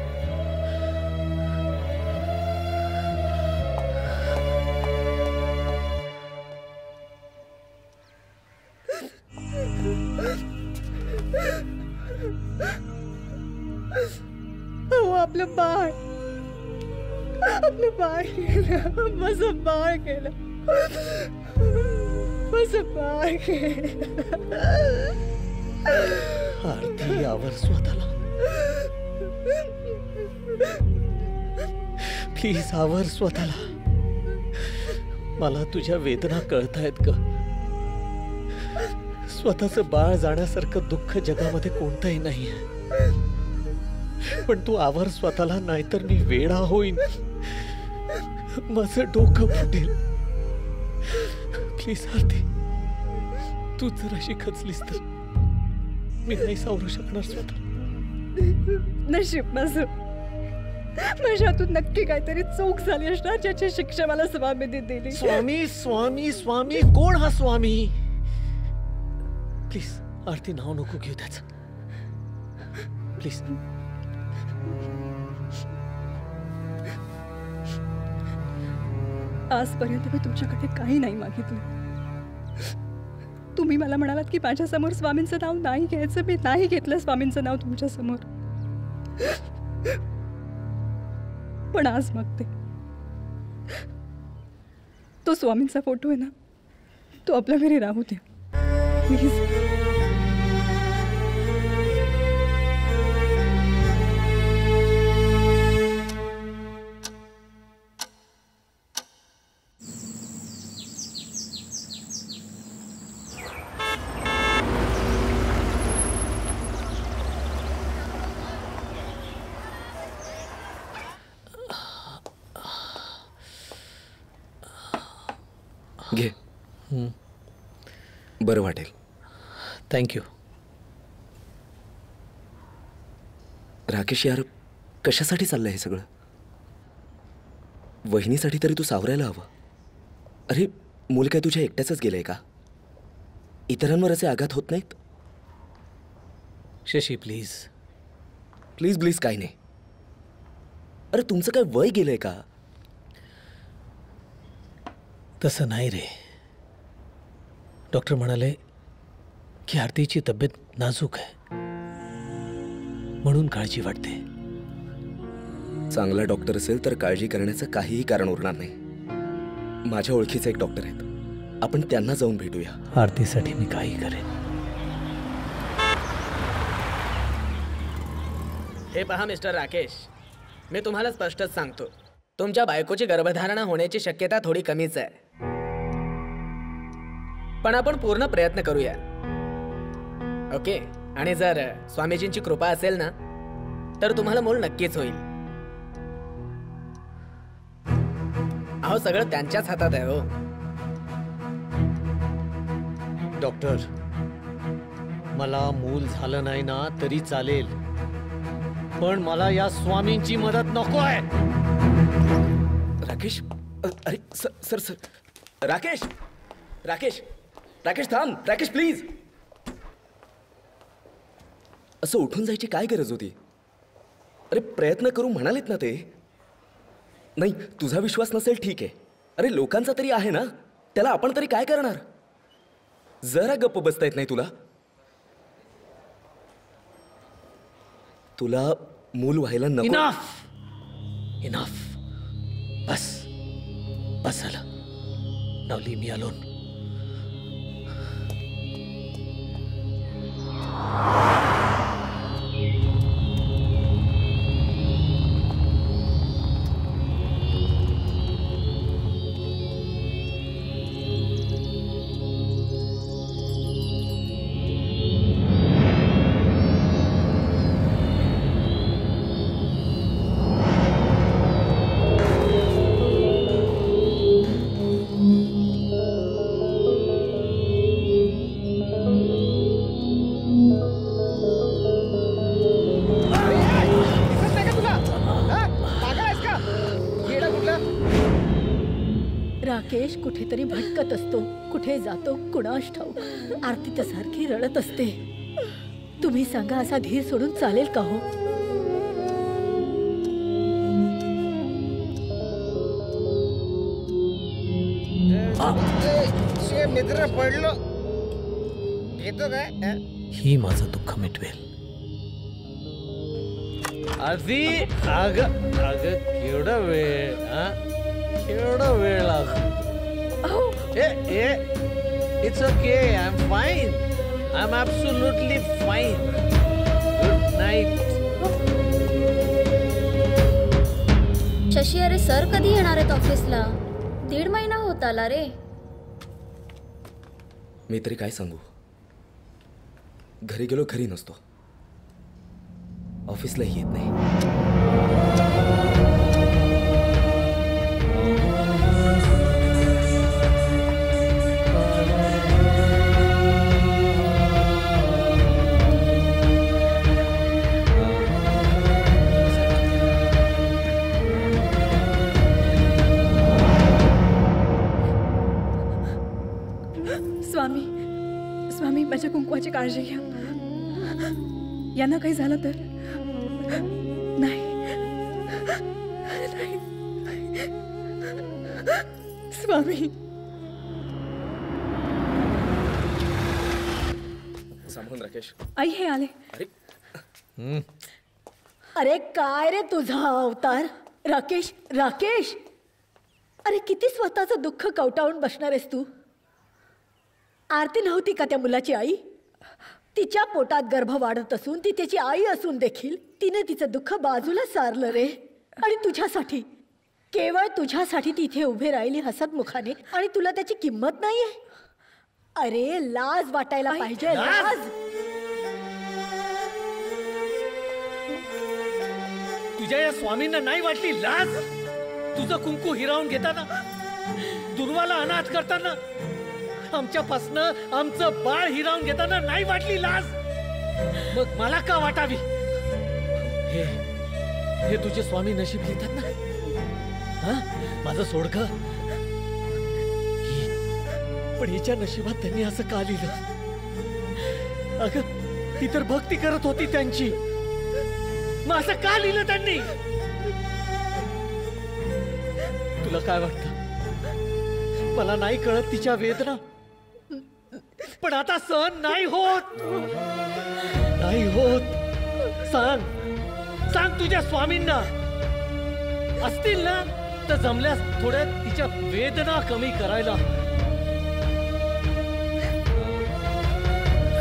आपलं बाळ केलं, माझं बाळ केलं, माझं बाळ केलं. आरती, आवर स्वतःला, प्लीज आवर स्वतःला. मला तुझ्या वेदना कळतायत ग. स्वतःचं बाळ जाण्यासारखं दुःख जगामध्ये कोणतंही नाहीये. पण तू आवर स्वतःला, नाहीतर मी वेडा होईन, माझं डोकं फुटेल. प्लीज आरती, तू जर अशी खचलीस तर मी नाही सावरू शकणार स्वतः. नशीब माझं, माझ्यातून नक्की काहीतरी चूक झाली असणार, ज्याची शिक्षा मला स्वामीने दिली. स्वामी स्वामी स्वामी, कोण हा स्वामी? प्लीज आरती, नाव नको घेऊ त्याचं, प्लीज. आजपर्यंत मी तुमच्याकडे काही नाही मागितलं. तुम्ही मला म्हणालात की माझ्या समोर स्वामींचं नाव नाही घ्यायचं. मी नाही घेतलं स्वामींचं नाव तुमच्या समोर. पण आज मागते, तो स्वामींचा फोटो आहे ना, तो आपल्या घरी राहू द्या प्लीज. घे, बरं वाटेल. थँक्यू. राकेश यार, कशासाठी चाललंय हे सगळं? वहिनीसाठी तरी तू सावरायला हवं. अरे मूल काय तुझ्या एकट्याचंच गेलंय का? इतरांवर असे आघात होत नाहीत? शशी प्लीज. प्लीज प्लीज काही नाही. अरे तुमचं काय वय गेलंय का? तसं नाही रे. डॉक्टर म्हणाले की आरतीची तब्येत नाजूक आहे, म्हणून काळजी वाटते. चांगला डॉक्टर असेल तर काळजी करण्याचं काहीही कारण उरणार नाही. माझ्या ओळखीचे एक डॉक्टर आहेत, आपण त्यांना जाऊन भेटूया. आरतीसाठी मी काही करेन. हे पहा मिस्टर राकेश, मी तुम्हाला स्पष्टच सांगतो, तुमच्या बायकोची गर्भधारणा होण्याची शक्यता थोडी कमीच आहे. पण आपण पूर्ण प्रयत्न करूया, ओके? आणि जर स्वामीजींची कृपा असेल ना, तर तुम्हाला मूल नक्कीच होईल. अहो सगळं त्यांच्याच हातात आहे हो. डॉक्टर, मला मूल झालं नाही ना तरी चालेल, पण मला या स्वामींची मदत नको आहे. राकेश, अरे सर सर, राकेश राकेश राकेश थांब. राकेश प्लीज. असं उठून जायची काय गरज होती? अरे प्रयत्न करू म्हणालेत ना ते. नाही, तुझा विश्वास नसेल ठीक आहे. अरे लोकांचा तरी आहे ना, त्याला आपण तरी काय करणार? जरा गप्प बसता येत नाही तुला? तुला मूल व्हायला नको? इनफ इनफ, बस बस झालं. Now leave me alone. Rakesh कुठेतरी भटकत असतो, कुठे जातो कुणास ठाऊक. आरती तर सारखी रडत असते. तुम्ही सांगा असा धीर सोडून चालेल का हो? मित्र पडलो येतो काय? ही माझं दुःख मिटवेल. आधी अग अग केवढा वेळ, केवढा वेळ लागतो. It's okay, I am fine, I am absolutely fine. Good night. Shashi, अरे सर कधी येणार आहेत ऑफिसला? 1.5 महिना होत आला रे. मी तरी काय सांगू, घरी गेलो घरी नसतो, ऑफिसलाही येत नाही. स्वामी, माझ्या कुंकवाची काळजी घ्या. यांना काही झालं तर? नाही. स्वामी. सांभाळून राकेश. आई हे आले. अरे काय रे तुझा अवतार राकेश. राकेश, अरे किती स्वतःचं दुःख कवटाळून बसणार आहेस तू? आरती नव्हती का त्या मुलाची आई? तिच्या पोटात गर्भ वाढत असून ती त्याची आई असून देखील तिने तिचं दुःख बाजूला सारलं रे. आणि तुझ्यासाठी, केवळ तुझ्यासाठी ती इथे उभे राहिली हसत मुखाने, आणि तुला त्याची किंमत नाहीये? अरे लाज वाटायला पाहिजे, लाज. तुझ्या या स्वामींना नाही वाटली लाज? तुझं कुंकू हिरावून घेताना, दुर्वाला अनाथ करताना, आमच्यापासनं आमचं बाळ हिरावून घेताना नाही वाटली लाज? मग मला का वाटावी? हे तुझे स्वामी नशीब लिहितात ना. माझं सोडकं, पण हिच्या नशिबात त्यांनी असं का लिहिलं? अगं ती तर भक्ती करत होती त्यांची, मग असं का लिहिलं त्यांनी? तुला काय वाटतं? मला नाही कळत तिच्या वेदना, पण आता सहन नाही होत, नाही होत. सांग तुझ्या स्वामींना, असतील ना तर जमल्यास थोड्या तिच्या वेदना कमी करायला.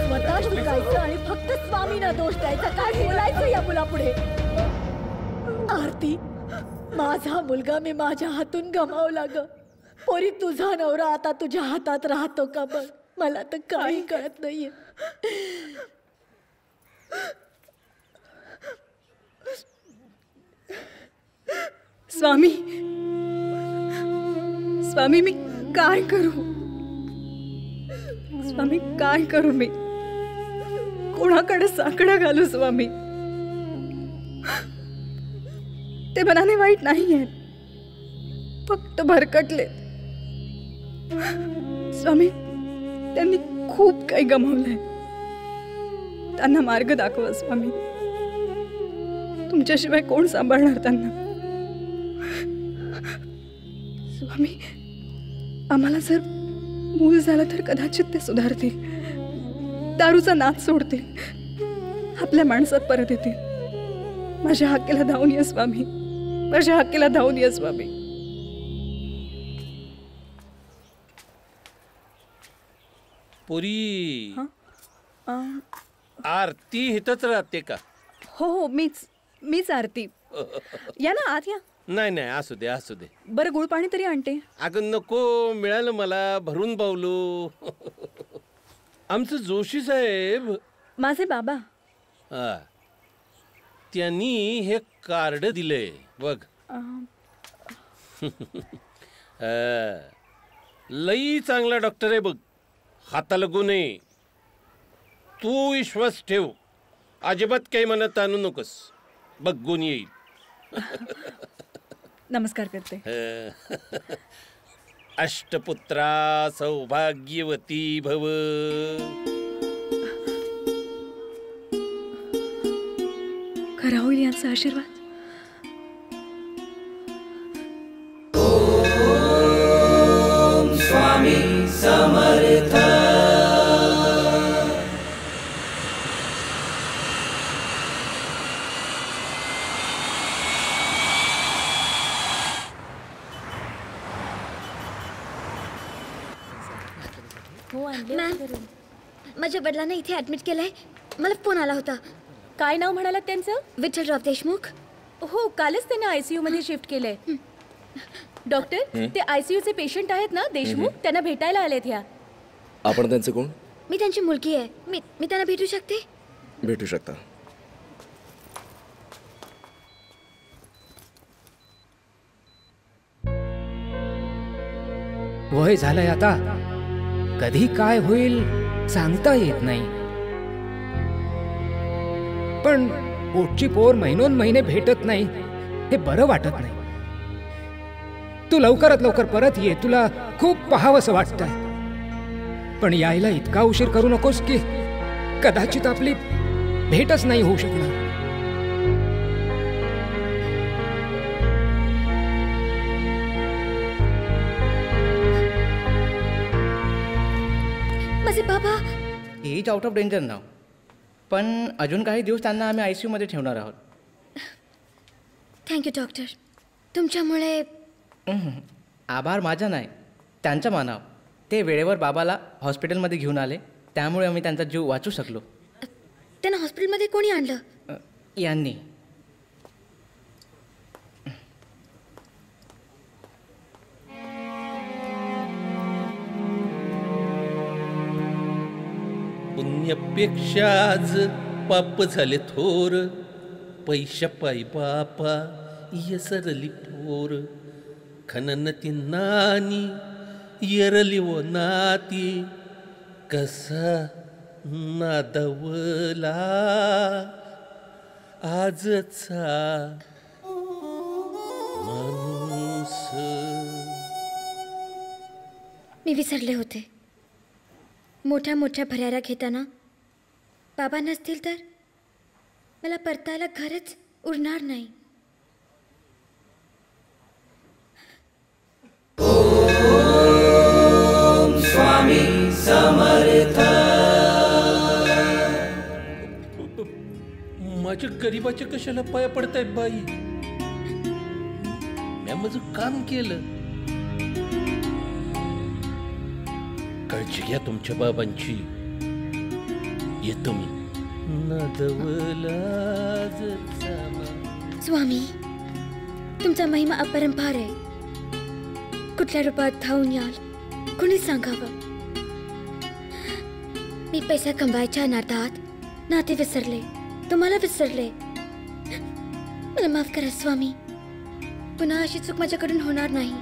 स्वतः शिकायचं आणि फक्त स्वामींना दोष द्यायचा. काय बोलायचं या मुलापुढे? आरती, माझा मुलगा मी माझ्या हातून गमावला ग. पोरी, तुझा नवरा आता तुझ्या हातात राहतो का बघ. मला तर काही कळत नाहीये. स्वामी, स्वामी मी काय करू? स्वामी काय करू? मी कोणाकडे साकडं घालू? स्वामी, ते मनाने वाईट नाहीये, फक्त भरकटले. स्वामी, त्यांनी खूप काही गमावलंय. त्यांना मार्ग दाखवा स्वामी. तुमच्याशिवाय कोण सांभाळणार त्यांना? स्वामी, आम्हाला जर मूल झालं तर कदाचित ते सुधारतील, दारूचा नाद सोडतील, आपल्या माणसात परत येतील. माझ्या हक्केला धावून या स्वामी, माझ्या हक्केला धावून या स्वामी. पुरी, आरती हितच राहते का? हो, मीच आरती. या ना आत या. नाही, असू दे. बरं, गुळ पाणी तरी आणते. अगं नको, मिळालं मला, भरून पावलो. आमचं जोशी साहेब, माझे बाबा, त्यांनी हे कार्ड दिलंय बघ. लई चांगला डॉक्टर आहे बघ, हाताला गुण आहे. तू विश्वास ठेव, अजिबात काही मनात आणू नकोस, बघ गुण येईल. नमस्कार करते. अष्टपुत्रा सौभाग्यवती भव. खरा होईल यांचा आशीर्वाद. स्वामी समर्थ. मॅम, माझ्या वडिलांना इथे ऍडमिट केलंय. मला फोन आला होता. काय नाव म्हणालात त्यांचं? विठ्ठलराव देशमुख. हो, कालच त्यांना आयसीयू मध्ये शिफ्ट केलंय. डॉक्टर, ते आयसीयूचे पेशंट आहेत ना देशमुख, त्यांना भेटायला आलेत ह्या. आपण त्यांचे कोण? मी त्यांची मुलगी आहे. मी त्यांना भेटू शकते? भेटू शकता. वय झालंय आता, कधी काय होईल सांगता येत नाही. पण पोटची पोर महिनोन महिने भेटत नाही, हे बरं वाटत नाही. तू लवकरात लवकर परत ये, तुला खूप पाहावंसं वाटतंय. पण यायला इतका उशीर करू नकोस की कदाचित आपली भेटच नाही होऊ शकणार. माझे बाबा इज आउट ऑफ डेंजर नाव, पण अजून काही दिवस त्यांना आम्ही आयसीयू मध्ये ठेवणार आहोत. थँक्यू डॉक्टर, तुमच्यामुळे. आभार माझा नाही, त्यांचा मानाव. ते वेळेवर बाबाला हॉस्पिटलमध्ये घेऊन आले, त्यामुळे आम्ही त्यांचा जीव वाचू शकलो. त्यांना हॉस्पिटलमध्ये कोणी आणलं? यांनी. पुण्यापेक्षा आज पाप झाले थोर, पैशा पायी बापा यसरली पोर. खननती नानी येरली वो नाती, कसा नादवला आजचा माणूस. मी विसरले होते. मोठ्या मोठ्या भराऱ्या घेताना बाबा नसतील तर मला परतायला घरच उरणार नाही. स्वामी समर्थ. माझ्या गरीबाच्या कशाला पाया पडतायत बाई? मी माझं काम केलं. काळजी घ्या तुमच्या बाबांची. येतो मी. स्वामी, तुमचा महिमा अपरंपार आहे. कुठल्या रूपात धावून याल कोणी सांगावं. मी पैसा कमवायच्या नादात नाते विसरले, तुम्हाला विसरले. मला माफ करा स्वामी, पुन्हा अशी चूक माझ्याकडून होणार नाही.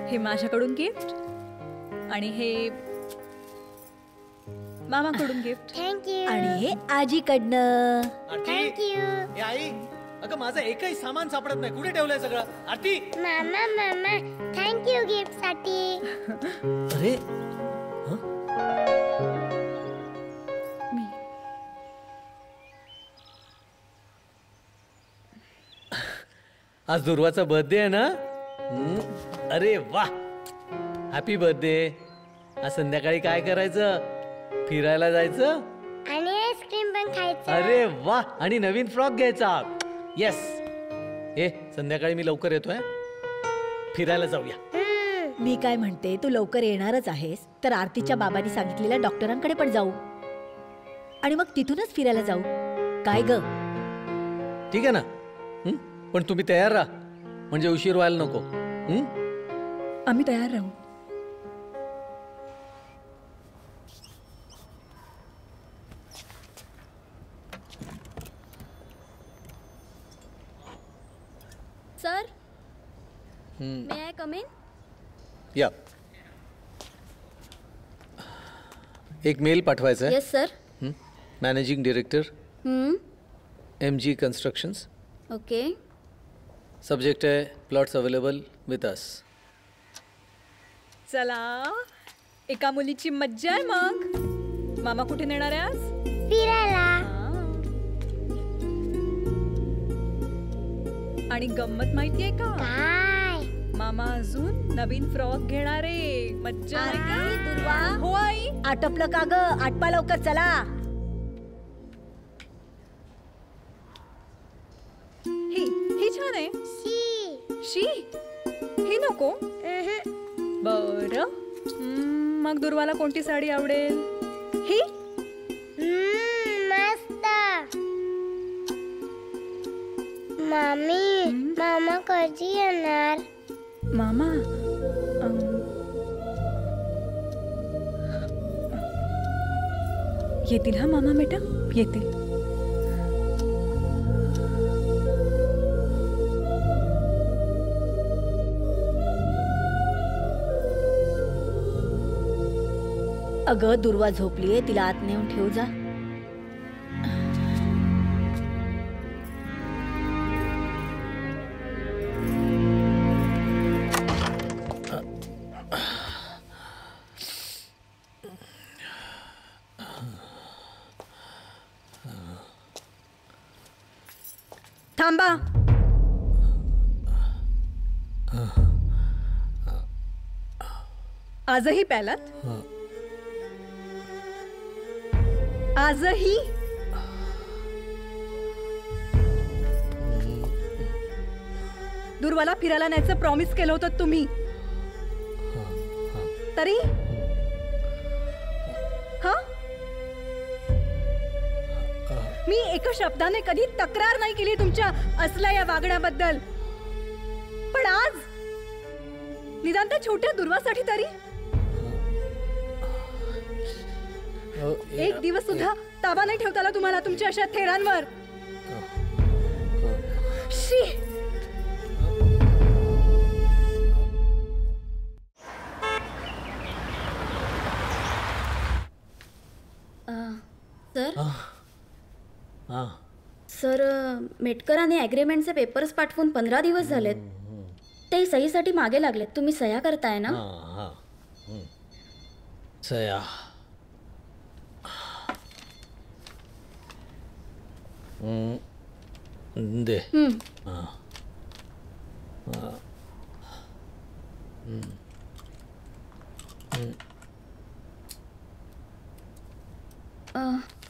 हे माझ्याकडून गिफ्ट आणि हे मामाकडून गिफ्ट. थँक्यू. आणि हे आजीकडनं. थँक्यू. आई, अगं माझं एकही सामान सापडत नाही. कुठे ठेवलंय सगळं? आरती. मामा मामा थँक्यू गिफ्ट साठी. अरे आज दुर्वाचा बर्थडे आहे ना. अरे वा, हॅपी बर्थडे. आज संध्याकाळी काय करायचं? फिरायला जायचं आणि आईस्क्रीम पण खायचं. अरे वा, आणि नवीन फ्रॉक घ्यायचा. येस. ए, संध्याकाळी मी लवकर येतोय, फिरायला जाऊया. मी काय म्हणते, तू लवकर येणारच आहेस तर आरतीच्या बाबांनी सांगितलेल्या डॉक्टरांकडे पण जाऊ आणि मग तिथूनच फिरायला जाऊ. काय ग? ठीक आहे ना. पण तुम्ही तयार राहा, म्हणजे उशीर व्हायला नको. आम्ही तयार राहू. Sir, may I come in? या एक मेल पाठवायचा आहे. Yes sir. Managing director MG constructions. Okay. Subject आहे प्लॉट्स अवेलेबल विथ अस. चला एका मुलीची मज्जा आहे मग. मामा कुठे नेणार आहे आज? फिरायला. आणि गंमत माहितीये का? काय? मामा अजून नवीन फ्रॉक घेणार आहे. मज्जा आहे का? दुर्वा. हो आई. आटपलं का ग? आटपा लवकर चला. ही छान आहे. शी ही नको. बरं मग दुर्वाला कोणती साडी आवडेल? ही मस्त. मामी मामा कधी येणार? मामा येतील हा मामा बेटा येतील. अगं दुर्वा झोपलीये, तिला आत नेऊन ठेव जा. थांबा. आजही प्यालात? आजही? दुर्वाला फिरायला न्यायचं प्रॉमिस केलं होतं तुम्ही. तरी हा मी एका शब्दाने कधी तक्रार नाही केली तुमच्या असल्या या वागण्याबद्दल. पण आज निदान त्या छोट्या दुर्वासाठी तरी एक दिवस सुद्धा ताबा नाही ठेवता आला तुम्हाला तुमच्या अशा थेरांवर. शी. सर मेटकरांनी ॲग्रीमेंटचे पेपर्स पाठवून 15 दिवस झालेत. ते सहीसाठी मागे लागलेत. तुम्ही सह्या करताय ना? सह्या दे.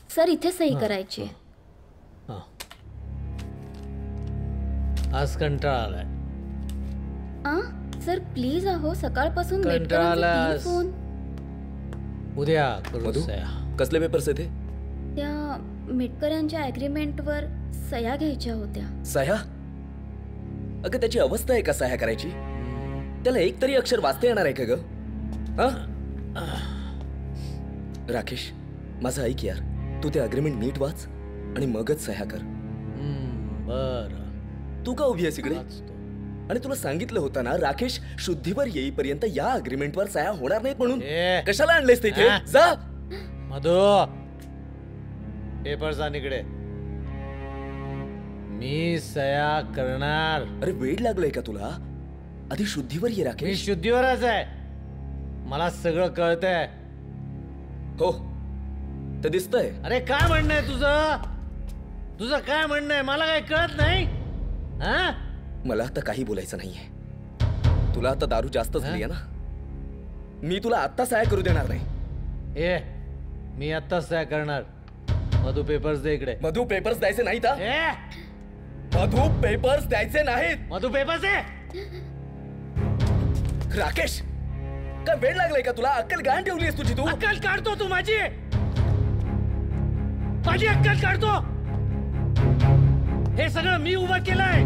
सर इथे सही करायची. आज कंटाळा आलाय. सर प्लीज अहो, सकाळपासून कंटाळा. फोन. उद्या करू सह्या. कसले पेपर्स आहे ते? त्या मेटकरांच्या ॲग्रीमेंटवर सह्या घ्यायच्या होत्या. सह्या? अगं त्याची अवस्था आहे का सह्या करायची? त्याला एक तरी अक्षर वाचता येणार आहे का ग? राकेश माझं ऐक यार, तू ते अग्रीमेंट नीट वाच आणि मगच सह्या कर. बर. तू का उभी आहेस इकडे? आणि तुला सांगितलं होतं ना राकेश, शुद्धीवर येईपर्यंत या अग्रीमेंटवर सह्या होणार नाहीत म्हणून. कशाला आणलेस ते इथे? जा. मधु पेपर्स आण इकडे. मी सह्या करणार. अरे वेळ लागलाय का तुला? आधी शुद्धीवर ये राकेश. मी शुद्धीवरच आहे. मला सगळं कळतंय. हो ते दिसतंय. अरे काय म्हणणं आहे तुझं? तुझं काय म्हणणं आहे? मला काय कळत नाही. मला आता काही बोलायचं नाहीये. तुला आता दारू जास्त झाली आहे ना. मी तुला आत्ता सह्या करू देणार नाही. मी आत्ता सह्या करणार. मधू पेपर्स दे इकडे. मधू पेपर्स द्यायचे नाहीत. मधू पेपर्स द्यायचे नाहीत. मधू पेपर्स दे. राकेश काय वेळ लागलाय का तुला? अक्कल गहाण ठेवलीस तुझी. तू अक्कल काढतो. तू माझी अक्कल काढतो. हे सगळं मी उभं केलंय.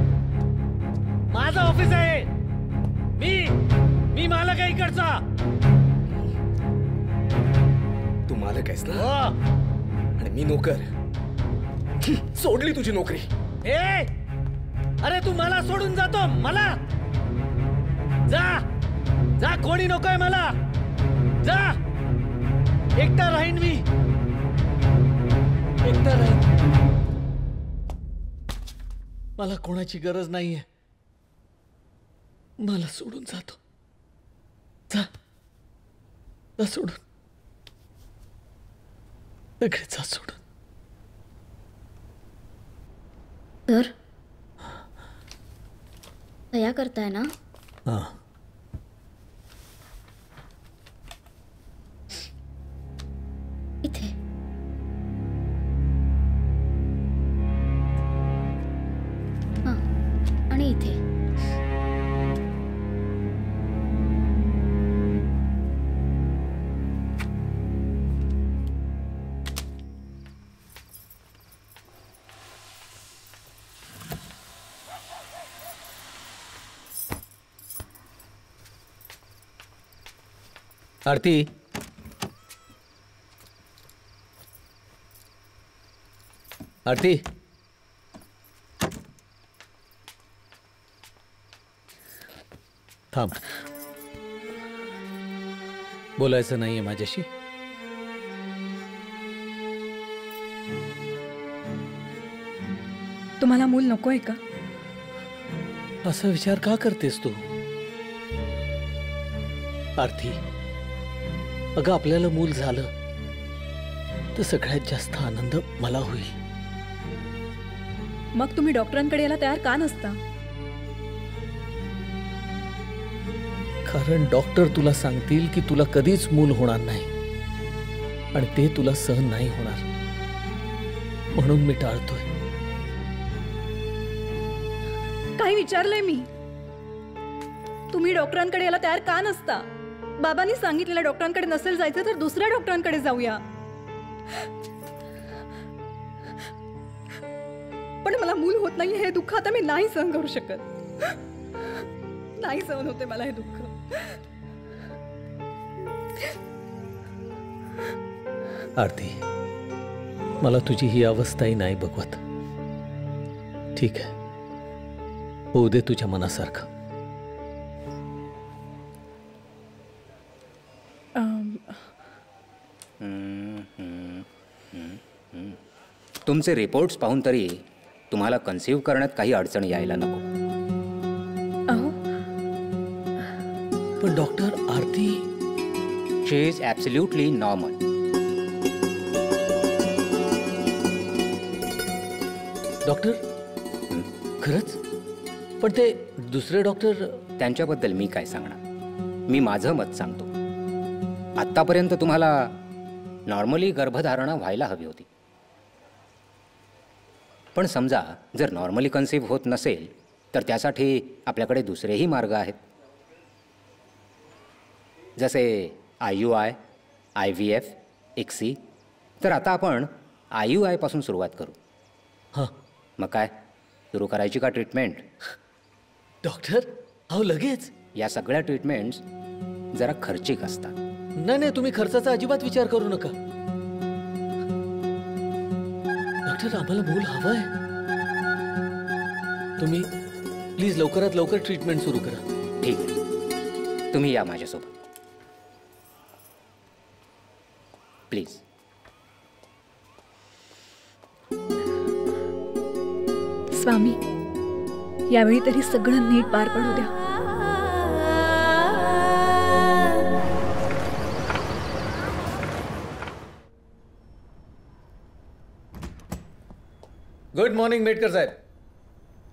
माझं ऑफिस आहे. मी मालक आहे इकडचा. तू मालक आहेस ना? आणि मी नोकर. सोडली तुझी नोकरी. अरे तू मला सोडून जातो. मला जा जा, कोणी नकोय मला. जा, एकटा राहीन मी, एकटा राहीन. मला कोणाची गरज नाहीये. मला सोडून जातो. जा जा सोडून, सगळे जा सोडून. तर दया करताय ना? हां. इथे हां, आणि इथे. आरती, आरती, थांब. बोलायचं नाहीये माझ्याशी? तुम्हाला मूल नकोय का? असा विचार का करतेस तू? आरती, अगं आपल्याला मूल झालं तर सगळ्यात जास्त आनंद मला होईल. मग तुम्ही डॉक्टरांकडे यायला तयार का नसता? कारण डॉक्टर तुला सांगतील की तुला कधीच मूल होणार नाही आणि ते तुला सहन नाही होणार, म्हणून मी टाळतोय. काय विचारलंय मी? तुम्ही डॉक्टरांकडे यायला तयार का नसता? बाबांनी सांगितलेल्या डॉक्टरांकडे नसेल जायचं तर दुसऱ्या डॉक्टरांकडे जाऊया. पण मला मूल होत नाही हे दुःख आता मी नाही सहन करू शकत. नाही सहन होते मला हे दुःख. आरती, मला तुझी ही अवस्थाही नाही बघवत. ठीक आहे, होऊ दे तुझ्या मनासारखं. तुमचे रिपोर्ट्स पाहून तरी तुम्हाला कन्सीव्ह करण्यात काही अडचण यायला नको. पण doctor, Aarti she is absolutely normal. Doctor, खरंच? पण ते दुसरे डॉक्टर? त्यांच्याबद्दल मी काय सांगणार? मी माझं मत सांगतो. आत्तापर्यंत तुम्हाला नॉर्मली गर्भधारणा व्हायला हवी होती. पण समजा जर नॉर्मली कन्सीव्ह होत नसेल तर त्यासाठी आपल्याकडे दुसरेही मार्ग आहेत, जसे IUI, IVF, ICSI. तर आता आपण IUI पासून सुरुवात करू. हां. मग काय, सुरू करायची का ट्रीटमेंट? डॉक्टर, अहो लगेच? या सगळ्या ट्रीटमेंट्स जरा खर्चिक असतात. नाही नाही, तुम्ही खर्चाचा अजिबात विचार करू नका. डॉक्टर, आम्हाला मूल हवंय. तुम्ही प्लीज लवकरात लवकर ट्रीटमेंट सुरू करा. ठीक आहे, तुम्ही या माझ्यासोबत प्लीज. स्वामी, यावेळी तरी सगळं नीट पार पडू द्या. गुड मॉर्निंग मेटकर साहेब.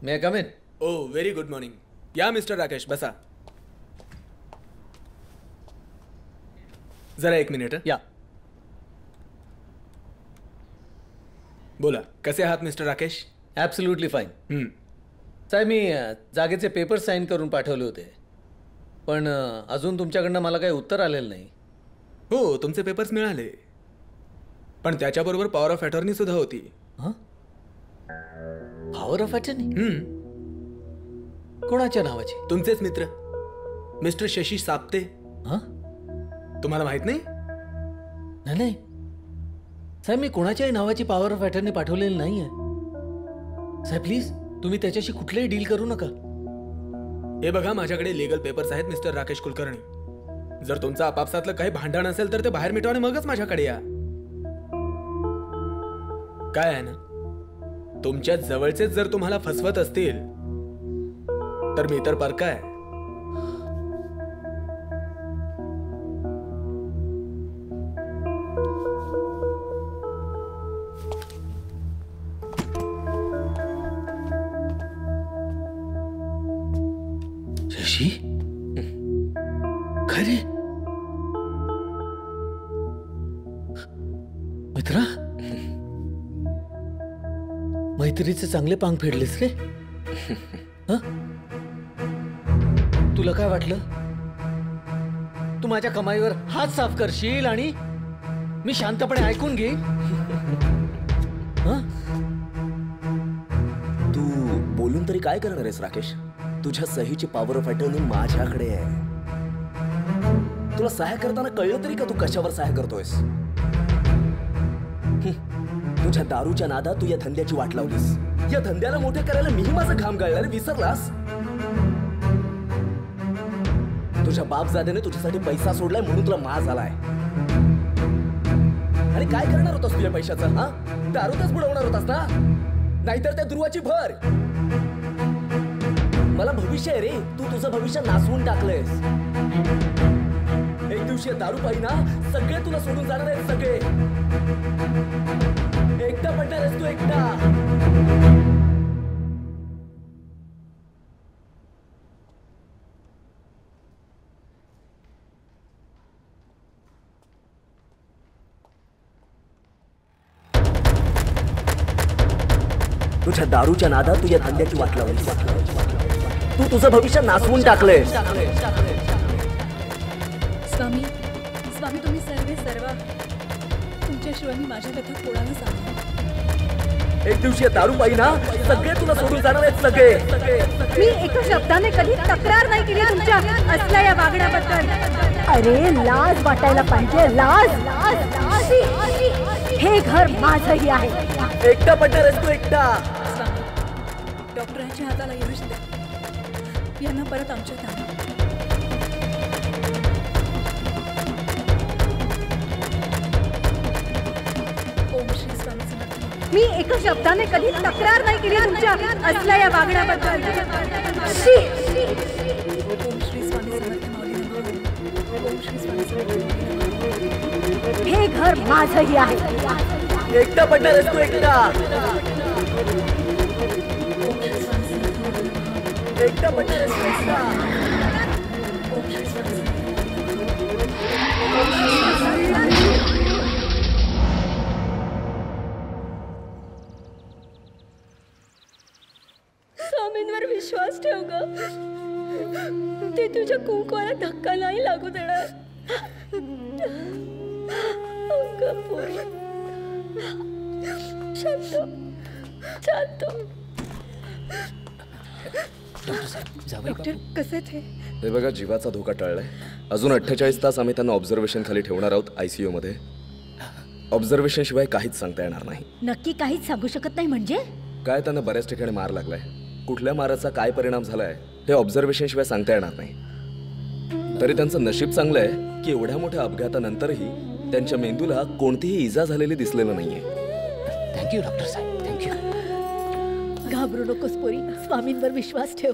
May I come in? Oh very good morning. या मिस्टर राकेश, बसा. जरा एक मिनिट. या. बोला, कसे आहात मिस्टर राकेश? Absolutely fine. साहेब, मी जागेचे पेपर साईन करून पाठवले होते, पण अजून तुमच्याकडनं मला काही उत्तर आलेलं नाही. हो, तुमचे पेपर्स मिळाले, पण त्याच्याबरोबर पॉवर ऑफ अटॉर्नी सुद्धा होती. Power of attorney? कोणाच्या नावाची? तुमचेच मित्र मिस्टर शशी साप्ते. तुम्हाला माहित नाही? नाही साहेब, मी कोणाच्याही नावाची पॉवर ऑफ अटर्नी पाठवलेली नाहीये. साहेब प्लीज, तुम्ही त्याच्याशी कुठलेही डील करू नका. हे बघा, माझ्याकडे लीगल पेपर्स आहेत मिस्टर राकेश कुलकर्णी. जर तुमचं आपापसातलं काही भांडण असेल तर ते बाहेर मिटवा आणि मगच माझ्याकडे या. काय आहे ना, तुमच्या जवळचेच जर तुम्हाला फसवत असतील तर मी तर परका आहे. शशी, खरे मित्रा, मैत्रीचे चांगले पांग फेडलेस रे. हं? तुला काय वाटलं, तू माझ्या कमाईवर हात साफ करशील आणि मी शांतपणे ऐकून घेईन? तू बोलून तरी काय करणार आहेस राकेश? तुझ्या सहीची पॉवर ऑफ अटर्नी माझ्याकडे आहे. तुला सहाय्य करताना कळलं तरी का तू कशावर सहाय्य करतोयस? तुझ्या दारूच्या नादात तू या धंद्याची वाट लावलीस. या धंद्याला मोठे करायला मीही माझा घाम गाळला, विसरलास? तुझ्या बापजाद्याने तुझ्यासाठी पैसा सोडलाय म्हणून तुला माज आलाय. आणि काय करणार होतास तुझ्या पैशाचं? हा, दारूतच बुडवणार होतास ना? नाहीतर त्या ध्रुवाची भर. मला भविष्य आहे रे, तू तुझं भविष्य नासवून टाकलंयस. एक दिवशी दारू पाहिजे ना, सगळे तुला सोडून जाणार आहेत. सगळे एकटा पडणार आहेस तू, एकटा. तुझ्या दारूच्या नादात तू या धंद्याची वाट लावलीस. तू तुझं भविष्य नासवून टाकलंयस. स्वामी, स्वामी तुम्ही सर्व तुमच्याशिवाय मी माझ्या कथा कोणाला सांगू? एक दिवशी दारू पाहिजे ना, सगळे तुला सोडून जाणार आहेत. सगळे. मी एका शब्दाने कधी तक्रार नाही केली तुमच्या असल्या या वागण्याबद्दल. अरे लाज वाटायला पाहिजे, लाज. हे घर माझंही आहे. एकटा पडणार आहेस तू, एकटा. डॉक्टरांच्या हाताला यश द्या, यांना परत आमच्यात आणा. ओम श्री स्वामी समर्थ. मी एका शब्दाने कधी तक्रार नाही केली तुमच्या असल्या या वागण्याबद्दल. ओम श्री स्वामी समर्थ माऊली नमः. ओम श्री स्वामी समर्थ. हे घर माझंही आहे. एकटा पडणार आहेस तू, एकटा. एकटा पडणार आहेस तू, एकटा. स्वामींवर विश्वास ठेव ग. ते तुझ्या कुंकवाला धक्का नाही लागू देणार. शांत. डॉक्टर कसे थे? हे बघा, जीवाचा धोका टळलाय. अजून 48 तास आम्ही त्यांना ऑब्झर्वेशन खाली ठेवणार आहोत, ICU मध्ये. ऑब्झर्वेशन शिवाय काहीच सांगता येणार नाही. नक्की काहीच सांगू शकत नाही म्हणजे? काय, त्यांना बऱ्याच ठिकाणी मार लागलाय. कुठल्या माराचा काय परिणाम झालाय हे ऑब्झर्वेशन शिवाय सांगता येणार नाही. तरी त्यांचं नशीब चांगलं आहे की एवढ्या मोठ्या अपघातानंतरही त्यांच्या मेंदूला कोणतीही इजा झालेली दिसलेलं नाहीये. थँक्यू डॉक्टर साहेब, थँक्यू. घाबरू नकोस पोरी, स्वामींवर विश्वास ठेव.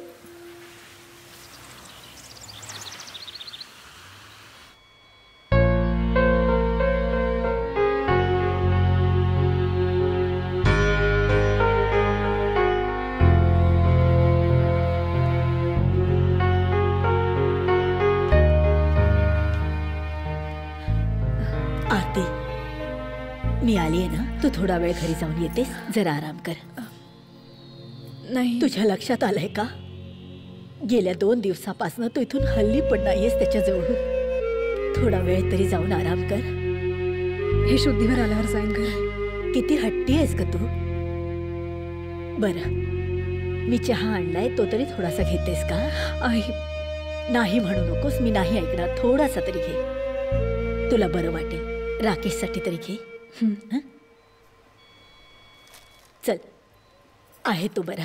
आरती, मी आली आहे ना, तू थोडा वेळ घरी जाऊन येतेस? जरा आराम कर. नाही. तुझ्या लक्षात आलंय का, गेल्या 2 दिवसापासून तू इथून हल्ली पण नाहीयेस त्याच्याजवळून. थोडा वेळ तरी जाऊन आराम कर. हे शुद्धीवर आल्यावर जाईन घर. किती हट्टी आहेस का तू. बरं, मी चहा आणलाय, तो तरी थोडासा घेतेस का? आई, नाही म्हणू नकोस, मी नाही ऐकणार. थोडासा तरी घे, तुला बरं वाटेल. राकेशसाठी तरी घे. चल, आहे तो बरा.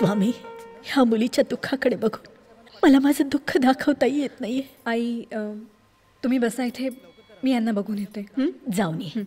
स्वामी, ह्या मुलीच्या दुःखाकडे बघून मला माझं दुःख दाखवता येत नाहीये. आई, तुम्ही बसा इथे, मी यांना बघून येते. जाऊन ये.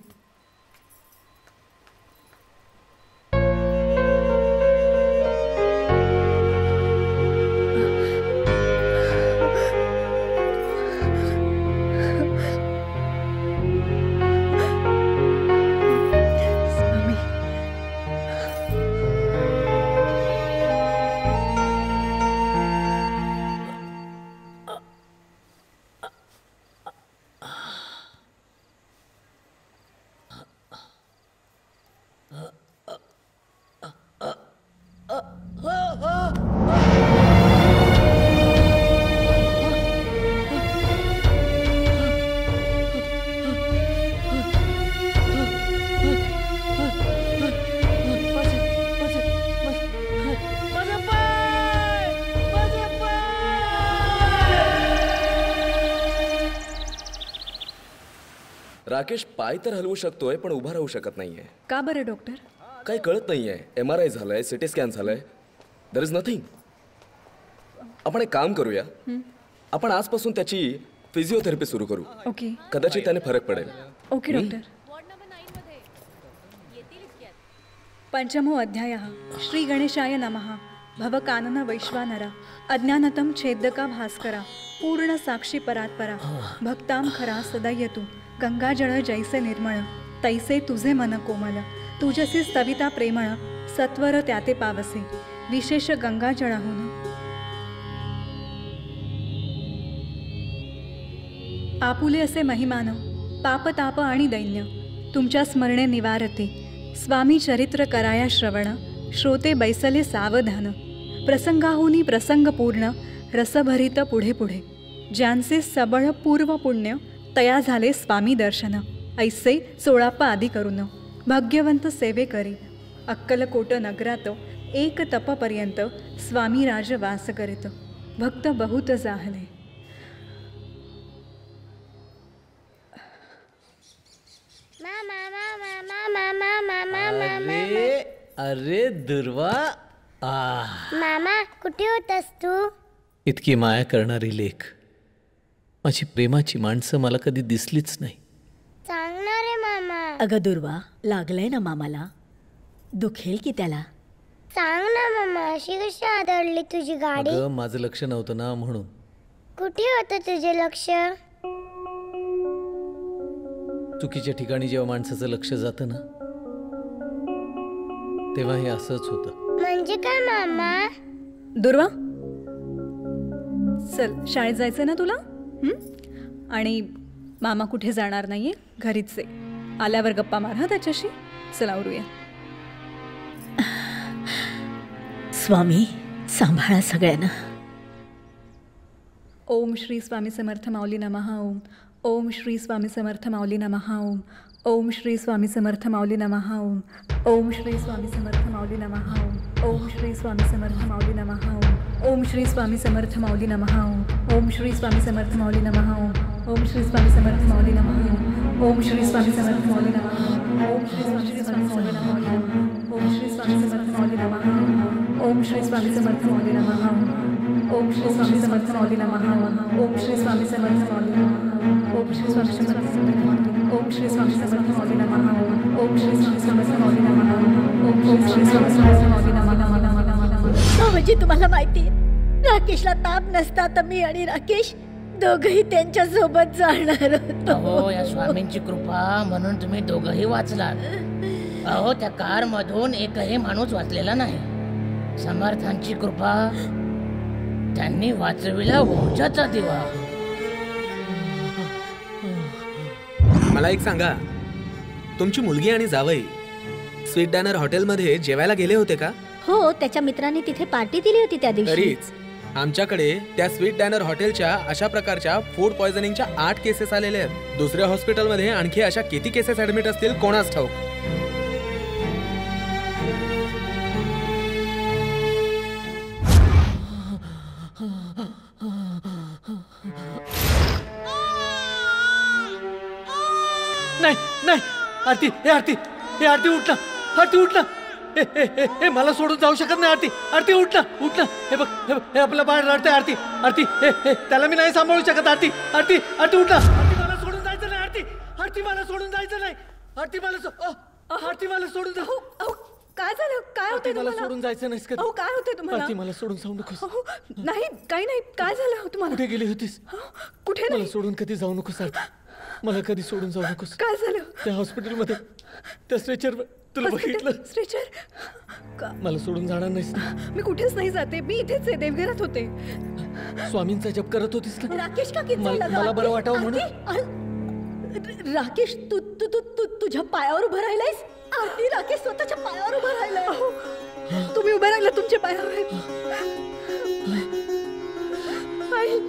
राकेश पाय तर हलवू शकतोय पण उभा राहू शकत नाहीये. का बरं डॉक्टर? काही कळत नाहीये. MRI झालंय, सिटी स्कॅन झालंय, देयर इज नथिंग. आपण एक काम करूया, आपण आजपासून त्याची फिजिओथेरपी सुरू करू. ओके. कदाचित त्याने फरक पडेल. Okay doctor. पंचमो अध्यायः श्री गणेशाय नमः. भवकानन वैश्वानरा अज्ञानतम छेदका भास्करा पूर्ण साक्षी परात्परा भक्ताम खरा सदैयतु गंगाजळ जैसे निर्मळ तैसे तुझे मन कोमल तुझसी स्तविता प्रेमळ सत्वर त्याते पावसे विशेष गंगाजळाहून. आपुले असे महिमान पापताप आणि दैन्य तुमच्या स्मरणे निवारते. स्वामी चरित्र कराया श्रवण श्रोते बैसले सावधान प्रसंगाहुनी प्रसंगपूर्ण रसभरित पुढे पुढे ज्यांचे सबळ पूर्व पुण्य तया झाले स्वामी दर्शन ऐसे 16 आदी करून भाग्यवंत सेवे करी अक्कलकोट नगरात एक तपपर्यंत स्वामी राज वास करीत भक्त बहुत जाहले. अरे दुर्वा, मामा कुठे होतास तू? इतकी माया करणारी लेक, माझी प्रेमाची माणसं मला कधी दिसलीच नाही. सांगणार रे मामा. अगं दुर्वा, लागलंय ना मामाला, दुखेल की त्याला. सांग ना मामा, अशी कशी आदळली तुझी गाडी? अगं माझं लक्ष नव्हतं ना म्हणून. कुठे होतं तुझे लक्ष? चुकीच्या ठिकाणी जेव्हा माणसाचं लक्ष जातं ना तेव्हा हे असंच होतं. म्हणजे काय मामा? दुर्वा, चल शाळेत जायचं ना तुला? आणि मामा कुठे जाणार नाहीये, घरीच आहे. आल्यावर गप्पा मार हा त्याच्याशी. चल आवरूया. स्वामी सांभाळा सगळ्यांना. ओम श्री स्वामी समर्थ माऊली नमः. ओम ओम श्री स्वामी समर्थ माऊली नमः. ओम ओम श्री स्वामी समर्थ माऊली नमः. ओम ओम श्री स्वामी समर्थ माऊली नमः. ओम ओम श्री स्वामी समर्थ माऊली नमः. ओम ओम श्री स्वामी समर्थ माऊली नमः. ओम ओम श्री स्वामी समर्थ माऊली नमः. ओम ओम श्री स्वामी समर्थ माऊली नमः. ओम श्री स्वामी समर्थ माऊली नमः. ओम श्री स्वामी समर्थ माऊली नमः. ओम श्री स्वामी समर्थ माऊली नमः. ओम श्री स्वामी समर्थ माऊली नमः. ओम श्री स्वामी समर्थ माऊली नमः. ओम श्री स्वामी समर्थ माऊली नमः. ओम श्री स्वामी समर्थ माऊली नमः. ओम श्री स्वामी समर्थ माऊली नमः. ओम श्री स्वामी समर्थ माऊली नमः. ओम श्री स्वामी समर्थ माऊली नमः. म्हणजे तुम्हाला माहिती आहे, राकेशला ताप नसता तर मी आणि राकेश दोघही त्यांच्या सोबत जाणार होतो. अहो, या स्वामींची कृपा म्हणून तुम्ही दोघही वाचलात. अहो, त्या कार मधून एकही माणूस वाचलेला नाही. समर्थांची कृपा, त्यांनी वाचविला ओझ्याचा दिवा. मला एक सांगा, तुमची मुलगी आणि जावई स्वीट डायनर हॉटेलमध्ये जेवायला गेले होते का? हो, त्याच्या मित्रांनी तिथे पार्टी दिली होती त्या दिवशी. तरीच आमच्याकडे त्या स्वीट डायनर हॉटेलच्या अशा प्रकारच्या फूड पॉयझनिंगच्या 8 केसेस आलेल्या आहेत. दुसऱ्या हॉस्पिटलमध्ये आणखी अशा किती केसेस ऍडमिट असतील कोणास ठाऊक. नाही नाही, आरती, हे आरती, हे आरती उठ ना, आरती उठ ना. हे मला सोडून जाऊ शकत नाही आरती. आरती उठ ना, उठ ना. हे बघ, हे आपलं बाळ रडतंय. आरती, आरती, त्याला मी नाही सांभाळू शकत. आरती, आरती, आरती उठ ना. आरती मला सोडून जायचं नाही. आरती, आरती मला सोडून जायचं नाही. आरती मला सोडून जा. काय झालं? काय होतंय मला सोडून जायचं नाहीस का? काय होतंय तुम्हाला? आरती, मला सोडून जाऊ नकोस. नाही, काही नाही. काय झालं तुम्हाला? कुठे गेली होतीस? कुठे मला सोडून कधी जाऊ नकोस आरती. मला कधी सोडून जाऊ नकोस. काय झालं? त्या हॉस्पिटलमध्ये त्या स्ट्रेचरवर तुला बघितलं. स्ट्रेचर? मला सोडून जाणार नाहीस ना? मी कुठेच नाही जाते. मी इथेच आहे, देवघरात होते. स्वामींचा जप करत होतीस ना? राकेश का किती मला बरं वाटावं म्हणून. राकेश, तू तू तू तू तुझ्या पायावर उभं राहिलायस? आरती, राकेश स्वतःच्या पायावर उभं राहिलाय. तुम्ही उभे राहिला तुमच्या पायावर.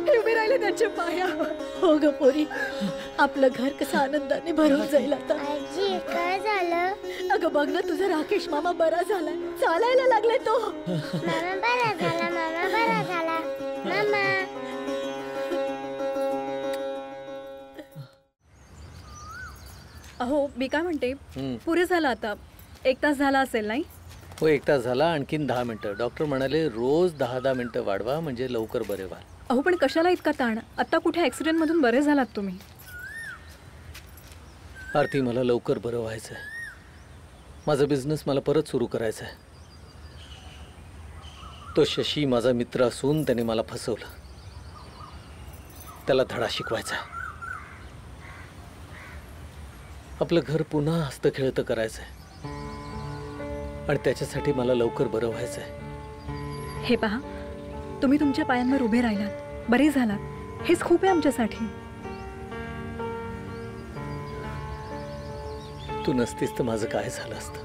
हे उभे राहिले त्यांच्या पायावर. हो ग पोरी, आपलं घर कसं आनंदाने भरून जाईल आता. आजी, काय झालं? अगं बघ ना, तुझा राकेश मामा बरा झालाय. चालायला लागलाय तो. मामा बरा झाला, मामा बरा झाला. मामा. अहो, मी काय म्हणते, पुरे झालं आता. 1 तास झाला असेल नाही? हो, 1 तास झाला. आणखीन 10 मिनिटं. डॉक्टर म्हणाले रोज 10-10 मिनिटं वाढवा, म्हणजे लवकर बरे व्हाल. अहो, पण कशाला इतका ताण? आता कुठे ॲक्सिडेंट मधून बरे झालात तुम्ही. आरती, मला लवकर बरं व्हायचं आहे. माझा बिझनेस मला परत सुरू करायचा आहे. तो शशी माझा मित्र असून त्याने मला फसवलं. त्याला धडा शिकवायचा आहे. आपलं घर पुन्हा हस्तखेळतं करायचं आहे, आणि त्याच्यासाठी मला लवकर बरं व्हायचं आहे. हे पहा, तुम्ही तुमच्या पायांवर उभे राहिलात, बरे झालात, हेच खूप आहे आमच्यासाठी. तू नसतीस तर माझं काय झालं असतं.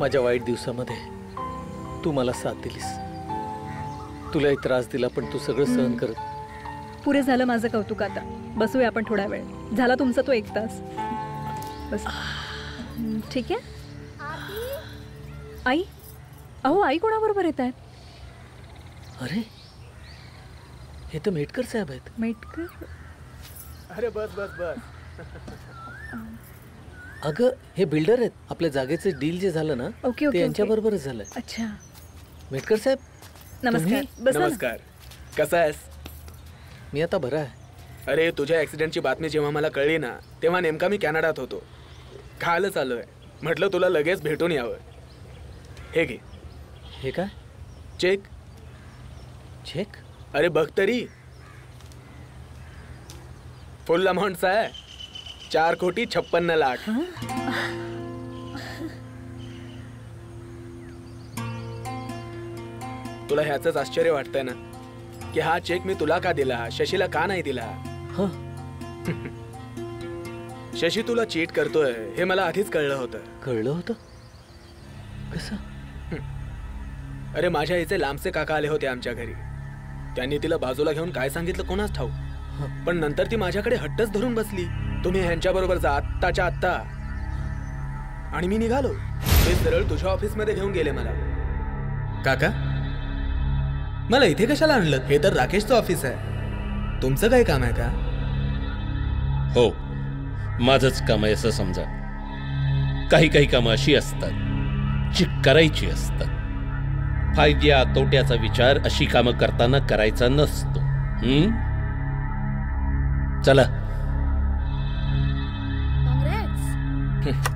माझ्या वाईट दिवसामध्ये तू मला साथ दिलीस. तुलाही त्रास दिला, पण तू सगळं सहन करत. पुरे झालं माझं कौतुक. आता बसूया आपण थोडा वेळ. झाला तुमचा तो 1 तास. बस ठीक आहे. आई, अहो, आई कोणाबरोबर येत आहेत? अरे, हे तर मेटकर साहेब आहेत. मेटकर? अरे बस बस बस. अगं, हे बिल्डर आहेत. आपल्या जागेचं डील जे झालं ना, ते यांच्याबरोबरच झालंय. अच्छा. मेटकर साहेब, नमस्कार. बसा ना. नमस्कार. कसा आहेस? मी आता बरा आहे. अरे, तुझ्या ॲक्सिडेंटची बातमी जेव्हा मला कळली ना, तेव्हा नेमका मी कॅनडात होतो. खायला चाललोय. म्हटलं तुला लगेच भेटून यावं. हे घे. हे काय? चेक. चेक? अरे बघ तरी. फुल अमाऊंटचा आहे. 4,56,00,000. तुला ह्याचंच आश्चर्य वाटतंय ना, की हा चेक मी तुला का दिला, शशीला का नाही दिला? शशी तुला चीट करतोय हे मला आधीच कळलं होतं. कळलं होतं? कसं? अरे, माझ्या आईचे लांबचे काका आले होते आमच्या घरी. त्यांनी तिला बाजूला घेऊन काय सांगितलं कोणास ठाऊक, पण नंतर ती माझ्याकडे हट्टच धरून बसली. तुम्ही ह्यांच्या बरोबर जा आत्ताच्या आत्ता. आणि मी निघालो. ते सरळ तुझ्या ऑफिसमध्ये घेऊन गेले मला. काका, मला इथे कशाला आणलं? हे तर राकेशचं ऑफिस आहे. तुमचं काय काम आहे का? हो, माझंच काम आहे असं समजा. काही काही कामं अशी असतात जी करायची असतात. फायद्या तोट्याचा विचार अशी कामं करताना करायचा नसतो. चला.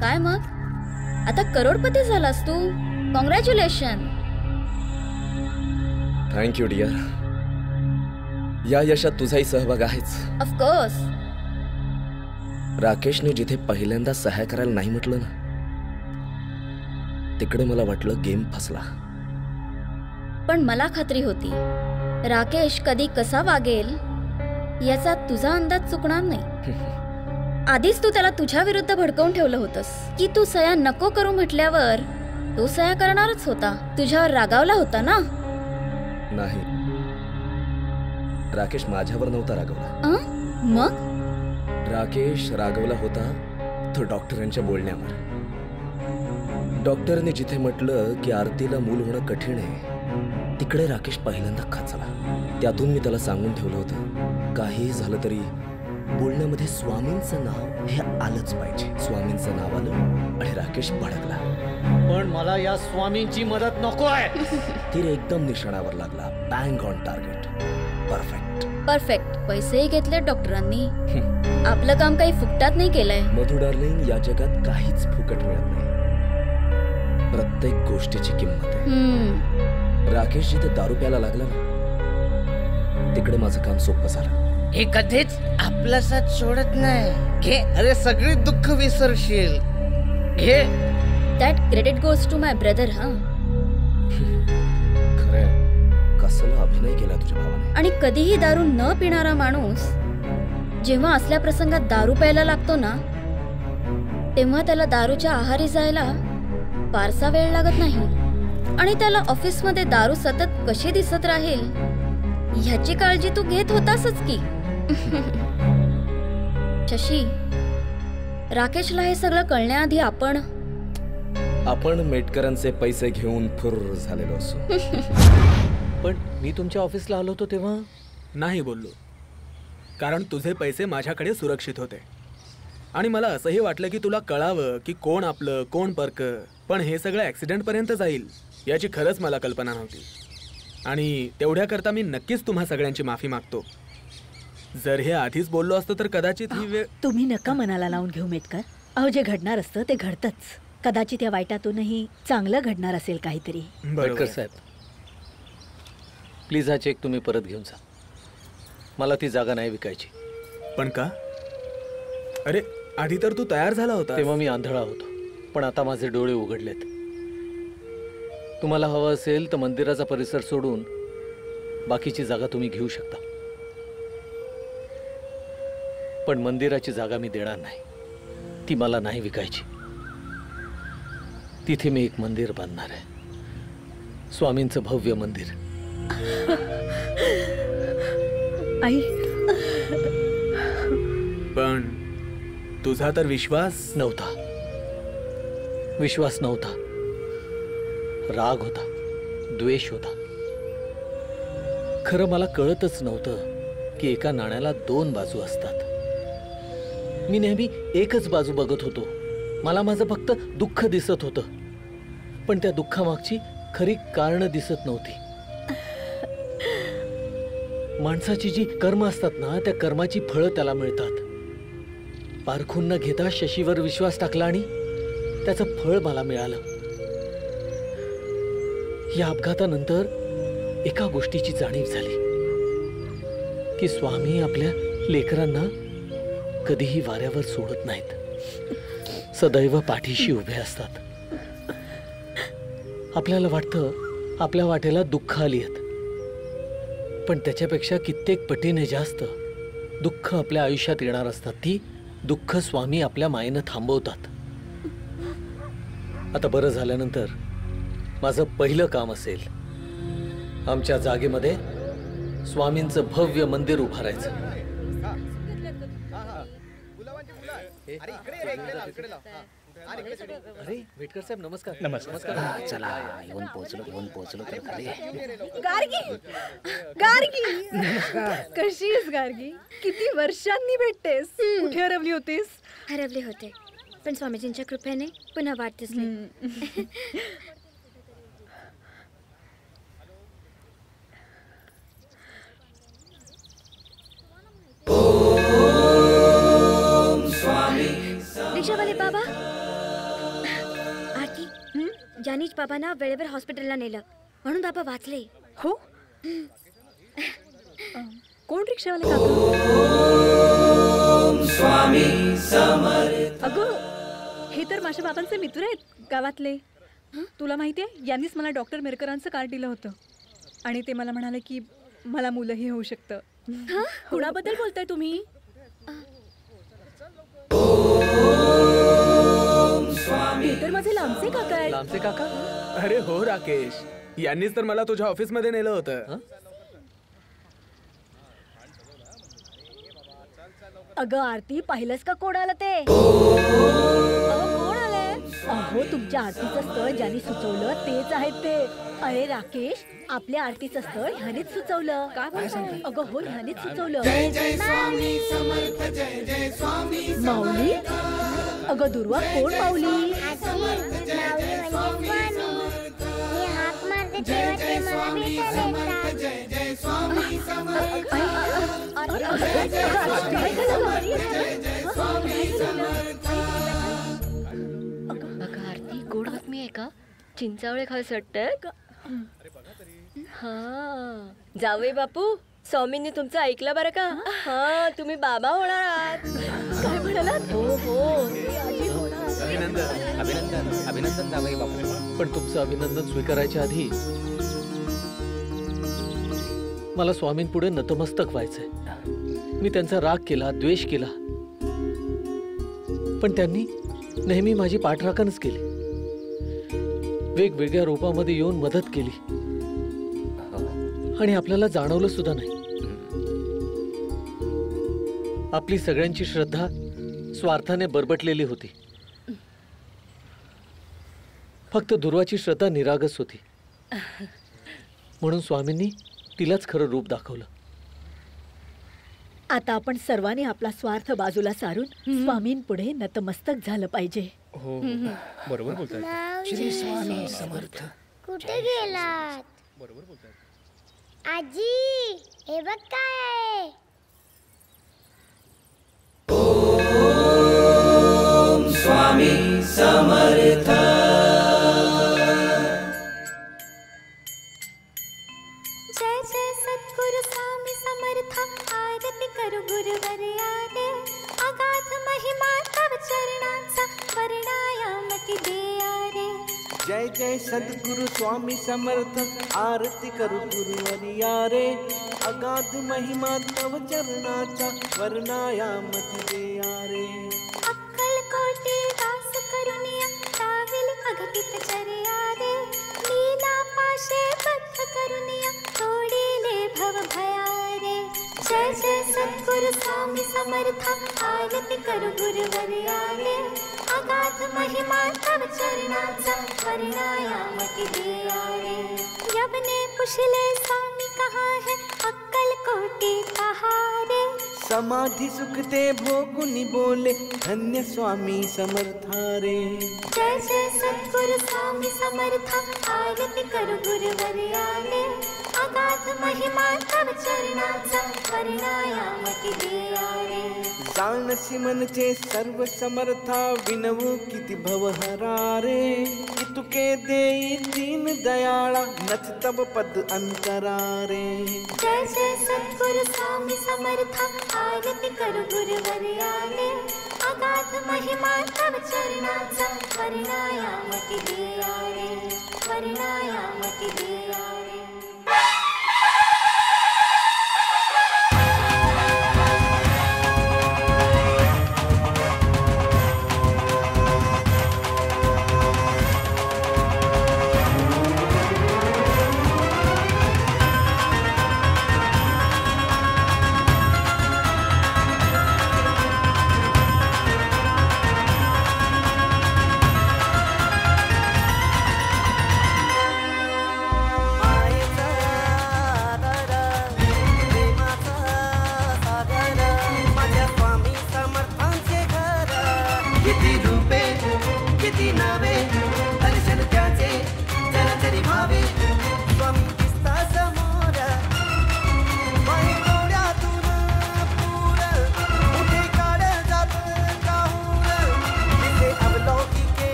काय मग, आता करोडपती झालास तू. कॉंग्रॅच्युलेशन. Thank you dear. या यशात तुझाही सहभाग आहेच. ऑफकोर्स. राकेशने जिथे पहिल्यांदा सहाय करायला नाही म्हटलं ना, तिकडे मला वाटलं गेम फसला. पण मला खात्री होती राकेश कधी कसा वागेल याचा तुझा अंदाज चुकणार नाही. आधीच तू त्याला तुझ्या विरुद्ध भडकवून ठेवलं होतंस की तू सया नको करू म्हटल्यावर तो सया करणारच होता. तुझ्यावर रागावला होता ना? नाही, राकेश माझ्यावर नव्हता रागवला. मग? राकेश रागवला होता तो डॉक्टरांच्या बोलण्यावर. डॉक्टरने जिथे म्हटलं की आरतीला मूल होणं कठीण आहे, तिकडे राकेश पहिल्यांदा खचला. त्यातून मी त्याला सांगून ठेवलं होतं, काही झालं तरी बोलण्यामध्ये स्वामींचं नाव हे आलंच पाहिजे. स्वामींचं नाव आलं आणि राकेश भडकला. पण मला या स्वामींची मदत नको आहे. तीर एकदम निशाणावर लागला. Bang on target. Perfect. Perfect. पैसेही घेतले डॉक्टरांनी. आपलं काम काही फुकटात नाही केलंय. मधु डार्लिंग, या जगात काहीच फुकट मिळत नाही. प्रत्येक गोष्टीची किंमत आहे. राकेश जिथे दारू प्यायला लागला ना, तिकडे माझं काम सोपं झालं. हे कधीच आपला साथ सोडत नाही. घे, अरे सगळी दुःख विसरशील. घे. That credit goes to my brother. हा, खरंय. कसला अभिनय केला तुझ्या भावाने. आणि कधीही दारू न पिणारा माणूस जेव्हा असल्या प्रसंगात दारू प्यायला लागतो ना, तेव्हा त्याला दारूच्या आहारी जायला फारसा वेळ लागत नाही. आणि त्याला ऑफिसमध्ये दारू सतत कशी दिसत राहील ह्याची काळजी तू घेत होतासच की. शशी, राकेशला हे सगळं कळण्याआधी आपण मेटकरांचे पैसे घेऊन फुर्र झालेलो असो. पण मी तुमच्या ऑफिसला आलो होतो तेव्हा नाही बोललो, कारण तुझे पैसे माझ्याकडे सुरक्षित होते. आणि मला असंही वाटलं की तुला कळावं की कोण आपलं कोण परक. पण हे सगळं ऍक्सिडेंट पर्यंत जाईल याची खरंच मला कल्पना नव्हती. आणि तेवढ्याकरता मी नक्कीच तुम्हा सगळ्यांची माफी मागतो. जर हे आधीच बोललो असतं तर कदाचित ही वेळ. तुम्ही नका मनाला लावून घेऊ मेटकर. अहो, जे घडणार असतं ते घडतंच. कदाचित या वाईटातूनही चांगलं घडणार असेल काहीतरी. मेटकर साहेब, प्लीज हा चेक तुम्ही परत घेऊन जा. मला ती जागा नाही विकायची. पण का? अरे आधी तर तू तयार झाला होता. तेव्हा मी आंधळा होतो, पण आता माझे डोळे उघडलेत. तुम्हाला हवं असेल तर मंदिराचा परिसर सोडून बाकीची जागा तुम्ही घेऊ शकता. पण मंदिराची जागा मी देणार नाही. ती मला नाही विकायची. तिथे मी एक मंदिर बांधणार आहे. स्वामींचं भव्य मंदिर. आई, पण तुझा तर विश्वास नव्हता. विश्वास नव्हता, राग होता, द्वेष होता. खरं मला कळतच नव्हतं की एका नाण्याला दोन बाजू असतात. मी नेहमी एकच बाजू बघत होतो. मला माझं फक्त दुःख दिसत होतं, पण त्या दुःखामागची खरी कारणं दिसत नव्हती. माणसाची जी कर्म असतात ना, त्या कर्माची फळं त्याला मिळतात. पारखून न घेता शशीवर विश्वास टाकला आणि त्याचं फळ मला मिळालं. या अपघातानंतर एका गोष्टीची जाणीव झाली की स्वामी आपल्या लेकरांना कधीही वाऱ्यावर सोडत नाहीत. सदैव पाठीशी उभे असतात. आपल्याला वाटतं आपल्या वाटेला दुःख आली आहेत, पण त्याच्यापेक्षा कित्येक पटीने जास्त दुःख आपल्या आयुष्यात येणार असतात. ती दुःख स्वामी आपल्या मायेनं थांबवतात. आता बरं झाल्यानंतर माझं पहिलं काम असेल आमच्या जागेमध्ये स्वामींचं भव्य मंदिर उभारायचं. अरे मेटकर साहेब, नमस्कार. नमस्कार. चला, येऊन पोहोचलो तर खरे. गार्गी, कशी आहेस गार्गी? किती वर्षांनी भेटतेस. कुठे हरवली होतीस? हरवले होते, पण स्वामीजींच्या कृपेने पुन्हा वाट दिसली. रिक्षावाले बाबा, आरती, जानीज बाबांना वेळेवर हॉस्पिटलला नेलं म्हणून बाबा वाचले. हो? कोण रिक्षावाले काका? अगं, हे तर माझ्या बाबांचे मित्र आहेत गावातले. तुला माहिती आहे, यांनीच मला डॉक्टर मेरकरांचं कार्ड दिलं होतं आणि ते मला म्हणाले की मला मुलंही होऊ शकतं. कुणाबद्दल बोलताय तुम्ही? तर माझे लांबचे काका आहेत. लांबचे काका? अरे हो राकेश, यांनीच तर मला तुझ्या ऑफिस मध्ये नेलं होतं. अगं आरती, पाहिलंस का कोण आलं ते? कोण आलंय? अहो, तुमच्या आरतीचं स्थळ ज्यांनी सुचवलं तेच आहेत ते. अरे राकेश, आपल्या आरतीचं स्थळ ह्यानेच सुचवलं. काय बोलताय? अगं हो, ह्यानेच सुचवलं. जय जय स्वामी समर्थ जय जय स्वामी माऊली? अगं दुर्वा, कोण माऊली? जय जय स्वामी समर्थ जय जय स्वामी समर्थ जय जय स्वामी समर्थ. अगं आरती, गोड बातमी आहे का? चिंचावळे खास वाटतंय. हा जावई बापू, स्वामींनी तुमचं ऐकलं बरं का? हा, तुम्ही बाबा होणार आहात. काय म्हणालात? हो हो. अभिनंदन अभिनंदन अभिनंदन जावई बापू. पण तुमचं अभिनंदन स्वीकारायच्या आधी मला स्वामींपुढे नतमस्तक व्हायचंय. मी त्यांचा राग केला, द्वेष केला, पण त्यांनी नेहमी माझी पाठराखणच केली. वेगवेगळ्या रूपामध्ये येऊन मदत केली आणि आपल्याला जाणवलं सुद्धा नाही. आपली सगळ्यांची श्रद्धा स्वार्थाने बरबटलेली होती. फक्त दुर्वाची श्रद्धा निरागस होती. म्हणून स्वामींनी तिलाच खरं रूप दाखवलं. आता आपण सर्वांनी आपला स्वार्थ बाजूला सारून स्वामींपुढे नतमस्तक झालं पाहिजे. हो बरोबर बोलताय. श्री स्वामी समर्थ. कुठे गेलात? बरोबर बोलताय. आजी, हे बघ काय आहे. ओम स्वामी समर्थ. जय जय सद्गुरु स्वामी समर्थ. आरती करू गुरुवर्या रे. अगाध महिमा तव चरणांचा वर्णायामती देया रे. जय जय सद्गुरु स्वामी समर्थ. आरती करू गुरुवर्या रे. अगाध महिमा तव चरणाचा वर्णायामती देया रे. अक्कल कोटी दास करुनिया ताविल अगतित चर्या रे. लीला पाशे बद्ध करुनिया तोडीले भव भया रे. जय जय सद्गुरु स्वामी समर्थ. आरती करू गुरुवर्या रे. अगाध महिमा तव चरणाचा वर्णायामती देया रे. यवने पुछले स्वामी कहाँ है, अक्कल कोटि कहा रे. समाधि सुखते भोगुनि बोले धन्य स्वामी समर्था रे. जय जय सद्गुरु स्वामी समर्थ. आरती करू गुरुवर्या रे. अगाध महिमा तव चरणाचा वर्णायामती देया रे. जाणसी मनचे सर्व समर्था विनवू किती भवहरा रे. तुके देई दीन दयाळा नच तब पद अंतरा रे. जय जय सद्गुरु स्वामी समर्थ. आरती करू गुरुवर्या रे. अगाध महिमा तव चरणाचा वर्णायामती देया रे. वर्णायामती देया रे. जय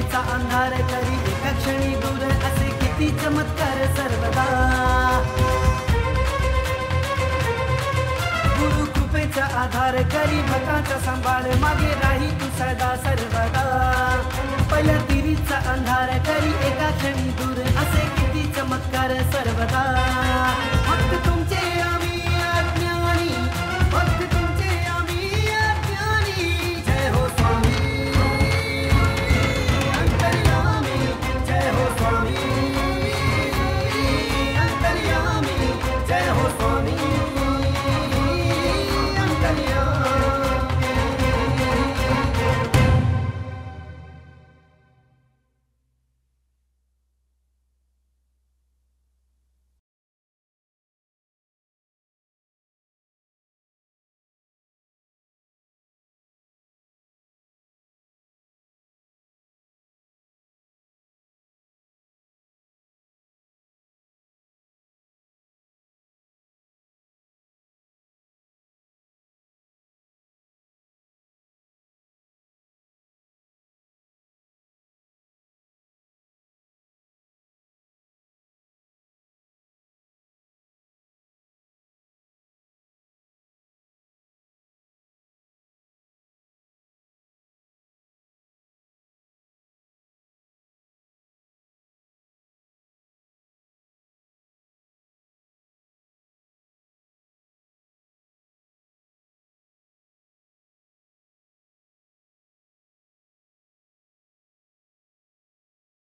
तिरीचा अंधार करी एका क्षणी दूर असे किती चमत्कार सर्वदा गुरु कृपेचा आधार करी भक्तांचा सांभाळ मागे राही तू सदा सर्वदा पहिल्या तिरीचा अंधार करी एका क्षणी